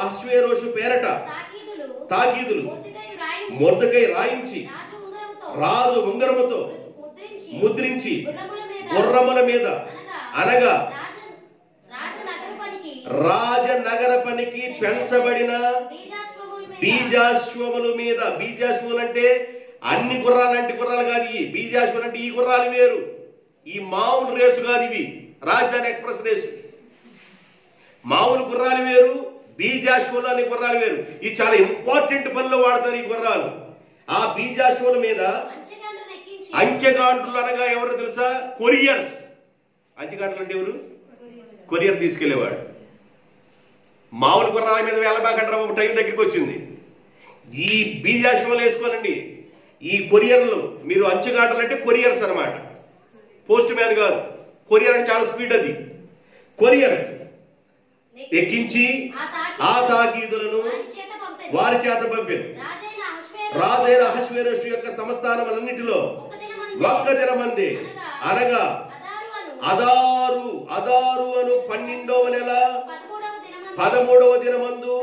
అహష్వేరోషు పేరట తాకీదులు మొర్దెకై రాయించి రాజు ఉంగరముతో ముద్రించి గుర్రముల మీద, అనగా రాజనగర పనికి పెంచబడిన బీజాశ్వముల మీద. బీజాశ్వములు అంటే అన్ని గుర్రాలంటే గుర్రాలు కాదు ఇవి. బీజాశ్వములు అంటే ఈ గుర్రాలు వేరు, ఈ మామూలు రేసు కాదు ఇవి. రాజధాని ఎక్స్ప్రెస్ రేసు మామూలు గుర్రాలు వేరు, బీజాశ్వములు అనే గుర్రాలు వేరు. ఇది చాలా ఇంపార్టెంట్ పనిలో వాడతారు ఈ గుర్రాలు. ఆ బీజాశ్వముల మీద అంచెగాండ్రులు, అనగా ఎవరు తెలుసా? కొరియర్స్. అంచెగాండ్రులు అంటే ఎవరు? కొరియర్ తీసుకెళ్లేవాడు. మామూలు గుర్రాల మీద వేలబాకంటారు, ఒక టైం దగ్గరికి వచ్చింది. ఈ బీజాశ్వములు వేసుకోనండి, ఈ కొరియర్లు, మీరు అంచెగాండ్రులు అంటే కొరియర్స్ అనమాట, పోస్ట్ మ్యాన్ కాదు. కొరియర్ అంటే చాలా స్పీడ్. అది కొరియర్స్ ఎక్కించి ఆ తాకీదులను వారి చేత పంపారు. రాజైన అహష్వేరోషు యొక్క సంస్థానములన్నిటిలో ఒక్క దినమందే, అనగా అదారు అను 12వ నెల 13వ దినమందు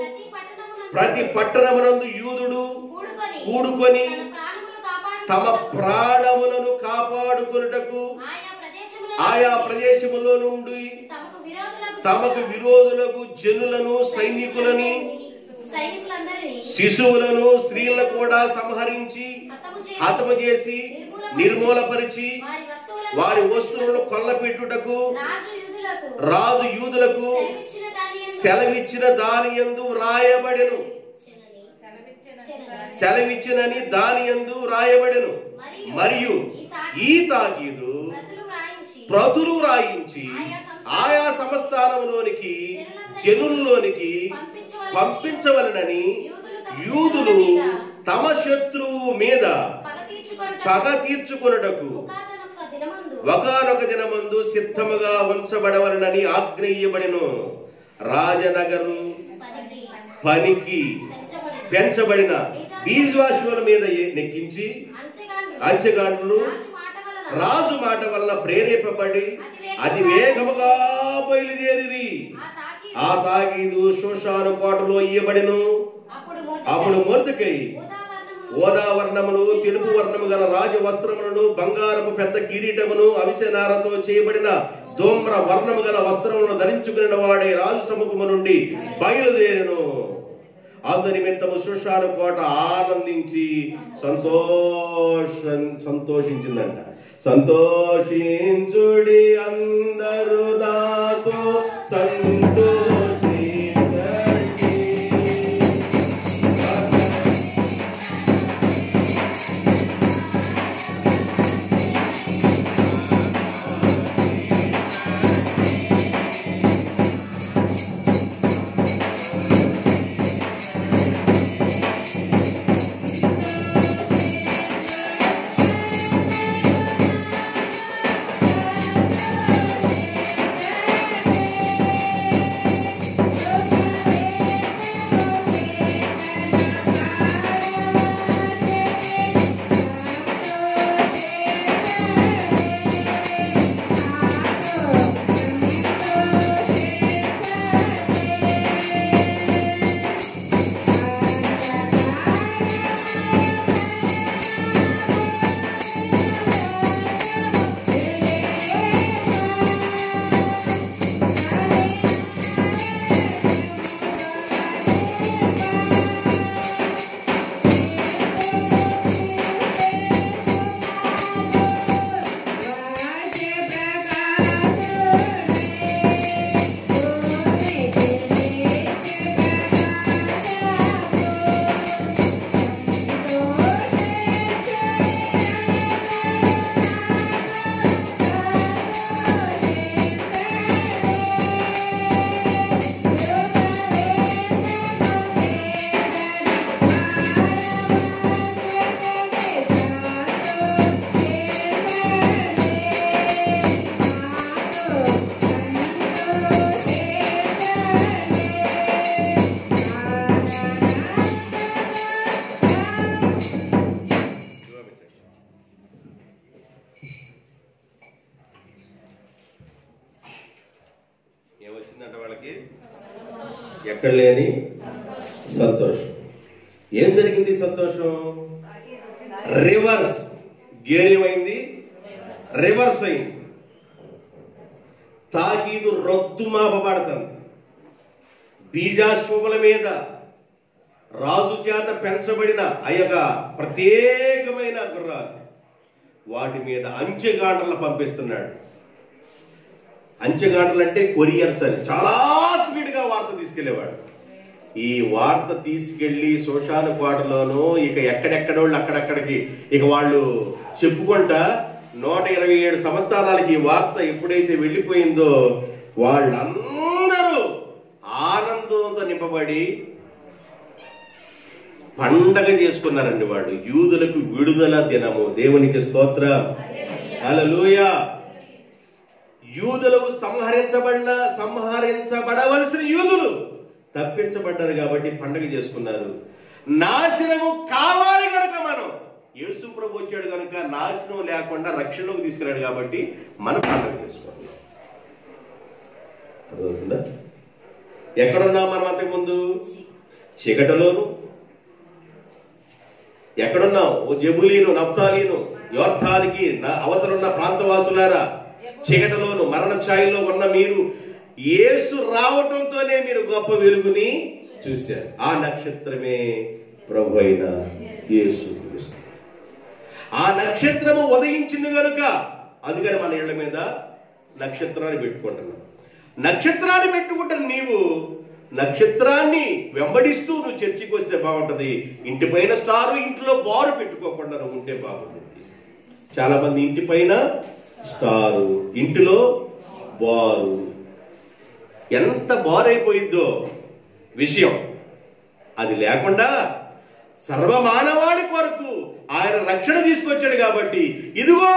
ప్రతి పట్టణమునందు యూదుడు కూడుకొని తమ ప్రాణములను కాపాడుకొనుటకు ఆయా ప్రదేశములో నుండి తమకు విరోధులకు జనులను సైనికులని శిశువులను స్త్రీలను కూడా సంహరించి హతము చేసి నిర్మూలపరిచి వారి వస్తువులను కొల్లపెట్టుటకు రాజు యూదులకు సెలవిచ్చిన దాని యందు వ్రాయబడెను. సెలవిచ్చినని దాని యందు వ్రాయబడెను. మరియు ఈ తాకీదు ప్రతులు వ్రాయించి ఆయా సంస్థానంలోనికి జనుల్లోనికి పంపించవలనని యూదులు తమ శత్రువు మీద పగ తీర్చుకొనుటకు ఒకానొక దినమందు సిద్ధముగా ఉంచబడవలనని ఆజ్ఞయబడెను. రాజనగరు పనికి పెంచబడిన బీజవాశువుల మీద నెక్కించి అంచెగాండ్లు రాజు మాట వలన ప్రేరేపబడి అతి వేగముగా బయలుదేరి ఆ తాకీదు షూషాను కోటలో ఇయ్యబడెను. అప్పుడు మొర్దెకై ఓదావర్ణమును తెలుపు వర్ణము గల రాజ వస్త్రములను బంగారపు పెద్ద కిరీటమును అవిసెనారతో చేయబడిన ధూమ్ర వర్ణము గల వస్త్రములను ధరించుకున్న వాడే రాజు సముఖము నుండి బయలుదేరెను. అందు నిమిత్తము షూషాను కోట ఆనందించి సంతోషించిందంట. సంతోషించుడి అందరూ నాతో సంతోషించండి. ఎక్కడ లేని సంతోషం. ఏం జరిగింది సంతోషం? రివర్స్. గేర్ ఏమైంది? రివర్స్ అయింది. తాకీదు రద్దుమాపబడుతుంది. బీజాశ్వముల మీద రాజు చేత పెంచబడిన ఆ యొక్క ప్రత్యేకమైన గుర్రాలు, వాటి మీద అంచెగాండ్రలు పంపిస్తున్నాడు. అంచెగాండ్రలు అంటే కొరియర్స్ అని, చాలా స్పీడ్గా వార్త తీసుకెళ్లేవాడు. ఈ వార్త తీసుకెళ్లి శోషాను కోటలోనూ ఇక ఎక్కడెక్కడోళ్ళు అక్కడక్కడికి ఇక వాళ్ళు చెప్పుకుంటా 127 సంస్థానాలకి ఈ వార్త ఎప్పుడైతే వెళ్ళిపోయిందో వాళ్ళందరూ ఆనందంతో నింపబడి పండగ చేసుకున్నారండి. వాళ్ళు యూదులకు విడుదల దినము. దేవునికి స్తోత్రం, హల్లెలూయా. యూదులు సంహరించబడవలసిన యూదులు తప్పించబడ్డారు కాబట్టి పండుగ చేసుకున్నారు. నాశనము కావాలి కనుక మనం, యేసు ప్రభు వచ్చాడు కనుక నాశనం లేకుండా రక్షణలోకి తీసుకురాడు కాబట్టి మనం పండుగ చేసుకుంటున్నాం. అర్థమవుతుందా? ఎక్కడున్నాం మనం? అంతకుముందు చీకటిలోను. ఎక్కడున్నాం? ఓ జెబులీను, నఫ్తాలీను, యోర్దానికి అవతలున్న ప్రాంతవాసులారా, చీకటిలోను మరణ ఛాయలో ఉన్న మీరు యేసు రావటంతోనే మీరు గొప్ప వెలుగుని చూశారు. ఆ నక్షత్రమే ప్రభు అయిన యేసు క్రీస్తు. ఆ నక్షత్రము ఉదయించింది కనుక అందుకని మన ఇళ్ల మీద నక్షత్రాన్ని పెట్టుకుంటున్నావు. నక్షత్రాన్ని పెట్టుకుంటున్న నీవు నక్షత్రాన్ని వెంబడిస్తూ నువ్వు చర్చికి వస్తే బాగుంటది. ఇంటి పైన స్టారు, ఇంట్లో బారు పెట్టుకోకుండా నువ్వు ఉంటే బాగుంటుంది. చాలా మంది ఇంటి పైన స్టారు, ఇంటిలో బారు. ఎంత బారు అయిపోయిద్దో విషయం. అది లేకుండా సర్వమానవాడి కొరకు ఆయన రక్షణ తీసుకొచ్చాడు కాబట్టి ఇదిగో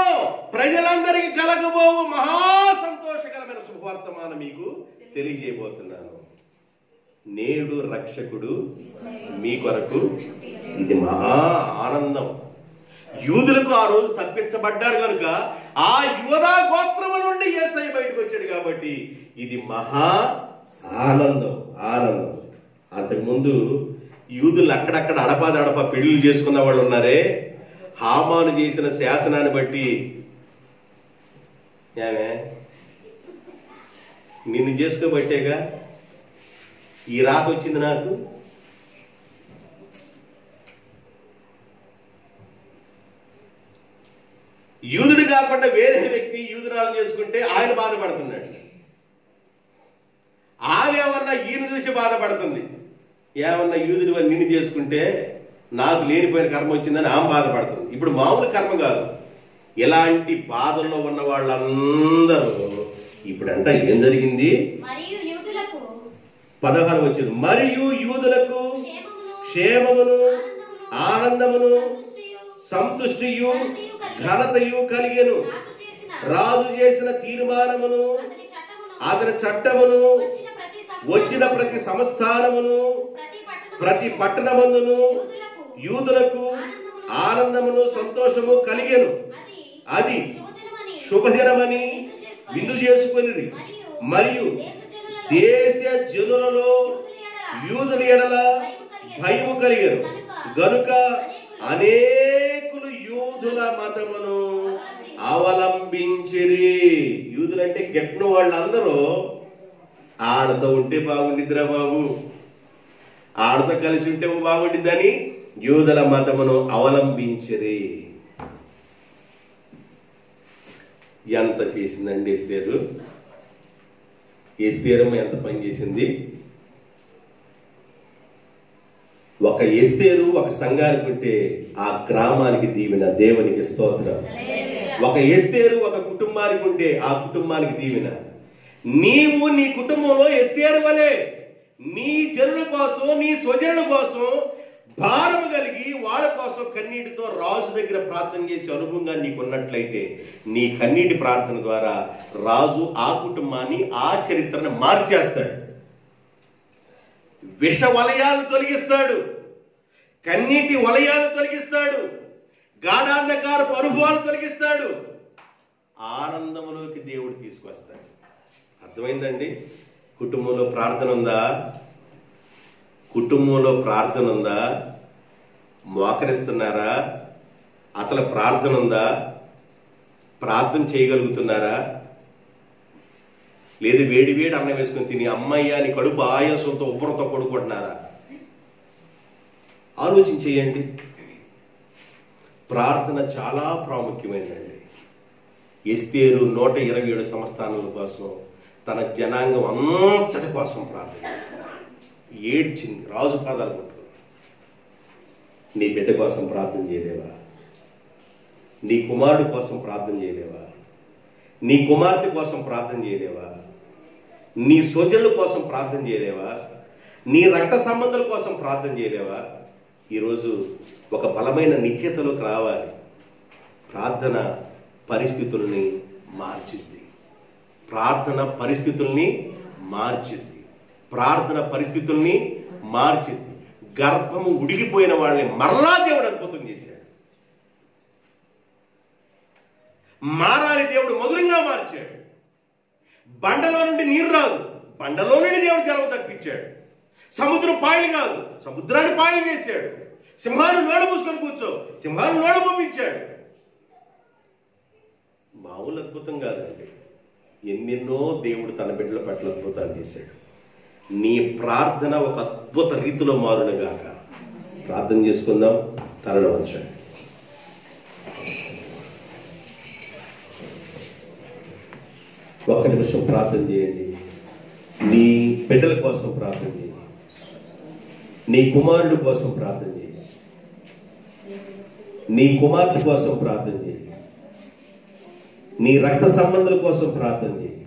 ప్రజలందరికీ కలగబోవు మహా సంతోషకరమైన శుభవర్తమానం మీకు తెలియజేయబోతున్నాను. నేడు రక్షకుడు మీ కొరకు. ఇది మహా ఆనందం. యూదులకు ఆ రోజు తప్పించబడ్డారు కనుక ఆ యూదా గోత్రము నుండి యేసయ్య బయటకు వచ్చాడు కాబట్టి ఇది మహా ఆనందం. ఆనందం. అంతకుముందు యూదులు అక్కడక్కడ అడపా పెళ్లిళ్ళు చేసుకున్న వాళ్ళు ఉన్నారే, హామాను చేసిన శాసనాన్ని బట్టి ఏమే నిన్ను చేసుకోబట్టేగా ఈ రాత వచ్చింది నాకు. యూదుడు కాకుండా వేరే వ్యక్తి యూదురాలను చేసుకుంటే ఆయన బాధపడుతున్నాడు. ఆమె ఏమన్నా ఈయన చూసి బాధపడుతుంది. ఏమన్నా యూదుడు నిన్ను చేసుకుంటే నాకు లేనిపోయిన కర్మ వచ్చిందని ఆమె బాధపడుతుంది. ఇప్పుడు మామూలు కర్మ కాదు, ఇలాంటి బాధల్లో ఉన్న వాళ్ళందరూ ఇప్పుడంట ఏం జరిగింది? 16 వచ్చింది. మరియు యూదులకు క్షేమమును ఆనందమును సంతుష్టియు ఘనతయు కలిగెను. రాజు చేసిన తీర్మానమును అతని చట్టమును వచ్చిన ప్రతి సంస్థానమును ప్రతి పట్టణమందును యూదులకు ఆనందమును సంతోషము కలిగెను. అది శుభదినమని విందు చేసుకొని మరియు దేశ జనులలో యూదుల ఎడల భయము కలిగెను గనుక అనేకులు యూదుల మతమును అవలంబించిరి. యూదులంటే గెట్టిన వాళ్ళందరూ ఆడతో ఉంటే బాగుండిద్దిరా బాబు, ఆడతో కలిసి ఉంటే బాగుండిద్దని యూదుల మతమును అవలంబించిరి. ఎంత చేసిందండి ఎస్తేరు? ఎస్తేరమ్మ ఎంత పని చేసింది? ఒక ఎస్తేరు ఒక సంఘానికి ఉంటే ఆ గ్రామానికి దీవెన, దేవునికి స్తోత్రం. ఒక ఎస్తేరు ఒక కుటుంబానికి ఉంటే ఆ కుటుంబానికి దీవెన. నీవు నీ కుటుంబంలో ఎస్తేరు వలె నీ జనుల కోసం, నీ స్వజనుల కోసం భారము కలిగి వాళ్ళ కోసం కన్నీటితో రాజు దగ్గర ప్రార్థన చేసే అనుభవంగా నీకున్నట్లయితే నీ కన్నీటి ప్రార్థన ద్వారా రాజు ఆ కుటుంబాన్ని, ఆ చరిత్రను మార్చేస్తాడు. విష వలయాలు తొలగిస్తాడు, కన్నీటి వలయాలు తొలగిస్తాడు, గాఢాంధకారపు అనుభవాలు తొలగిస్తాడు, ఆనందంలోకి దేవుడు తీసుకొస్తాడు. అర్థమైందండి? కుటుంబంలో ప్రార్థన ఉందా? కుటుంబంలో ప్రార్థన ఉందా? మోకరిస్తున్నారా? అసలు ప్రార్థన ఉందా? ప్రార్థన చేయగలుగుతున్నారా? లేదు వేడి వేడి అన్నం వేసుకుని తిని అమ్మాయి అని కడుపు ఆయాసంతో ఉబ్బరంతో కొడుకుంటున్నారా? ఆలోచన చేయండి. ప్రార్థన చాలా ప్రాముఖ్యమైనదండి. ఎస్తేరు 127 సంస్థానాల కోసం, తన జనాంగం అంతటి కోసం ప్రార్థన చేసింది. ఏడ్చింది, రాజు పాదాలు పట్టుకుంది. నీ బిడ్డ కోసం ప్రార్థన చేయలేవా? నీ కుమారుడు కోసం ప్రార్థన చేయలేవా? నీ కుమార్తె కోసం ప్రార్థన చేయలేవా? నీ స్వజనుల కోసం ప్రార్థన చేయలేవా? నీ రక్త సంబంధాల కోసం ప్రార్థన చేయలేవా? ఈరోజు ఒక బలమైన నిశ్చయతలోకి రావాలి. ప్రార్థన పరిస్థితుల్ని మార్చిద్ది. ప్రార్థన పరిస్థితుల్ని మార్చిద్ది. ప్రార్థన పరిస్థితుల్ని మార్చింది. గర్భము ఉడిగిపోయిన వాళ్ళని మరలా దేవుడు అద్భుతం చేశాడు. మారాలి దేవుడు మధురంగా మార్చాడు. బండలో నుండి నీరు రాదు, బండలో నుండి దేవుడు జలం తప్పించాడు. సముద్రం పాయలు కాదు, సముద్రాన్ని పాయలు చేశాడు. సింహాన్ని నోడ పూసుకొని కూర్చో, సింహాన్ని నోడ పంపించాడు. మామూలు అద్భుతం కాదండి. ఎన్నెన్నో దేవుడు తన బిడ్డల పట్ల అద్భుతాలు చేశాడు. నీ ప్రార్థన ఒక అద్భుత రీతిలో మారునుగాక. ప్రార్థన చేసుకుందాం. తలలో వంచండి. ఒక్క నిమిషం ప్రార్థన చేయండి. నీ బిడ్డల కోసం ప్రార్థన చేయండి. నీ కుమారుడు కోసం ప్రార్థన చేయండి. నీ కుమార్తె కోసం ప్రార్థన చేయండి. నీ రక్త సంబంధుల కోసం ప్రార్థన చేయండి.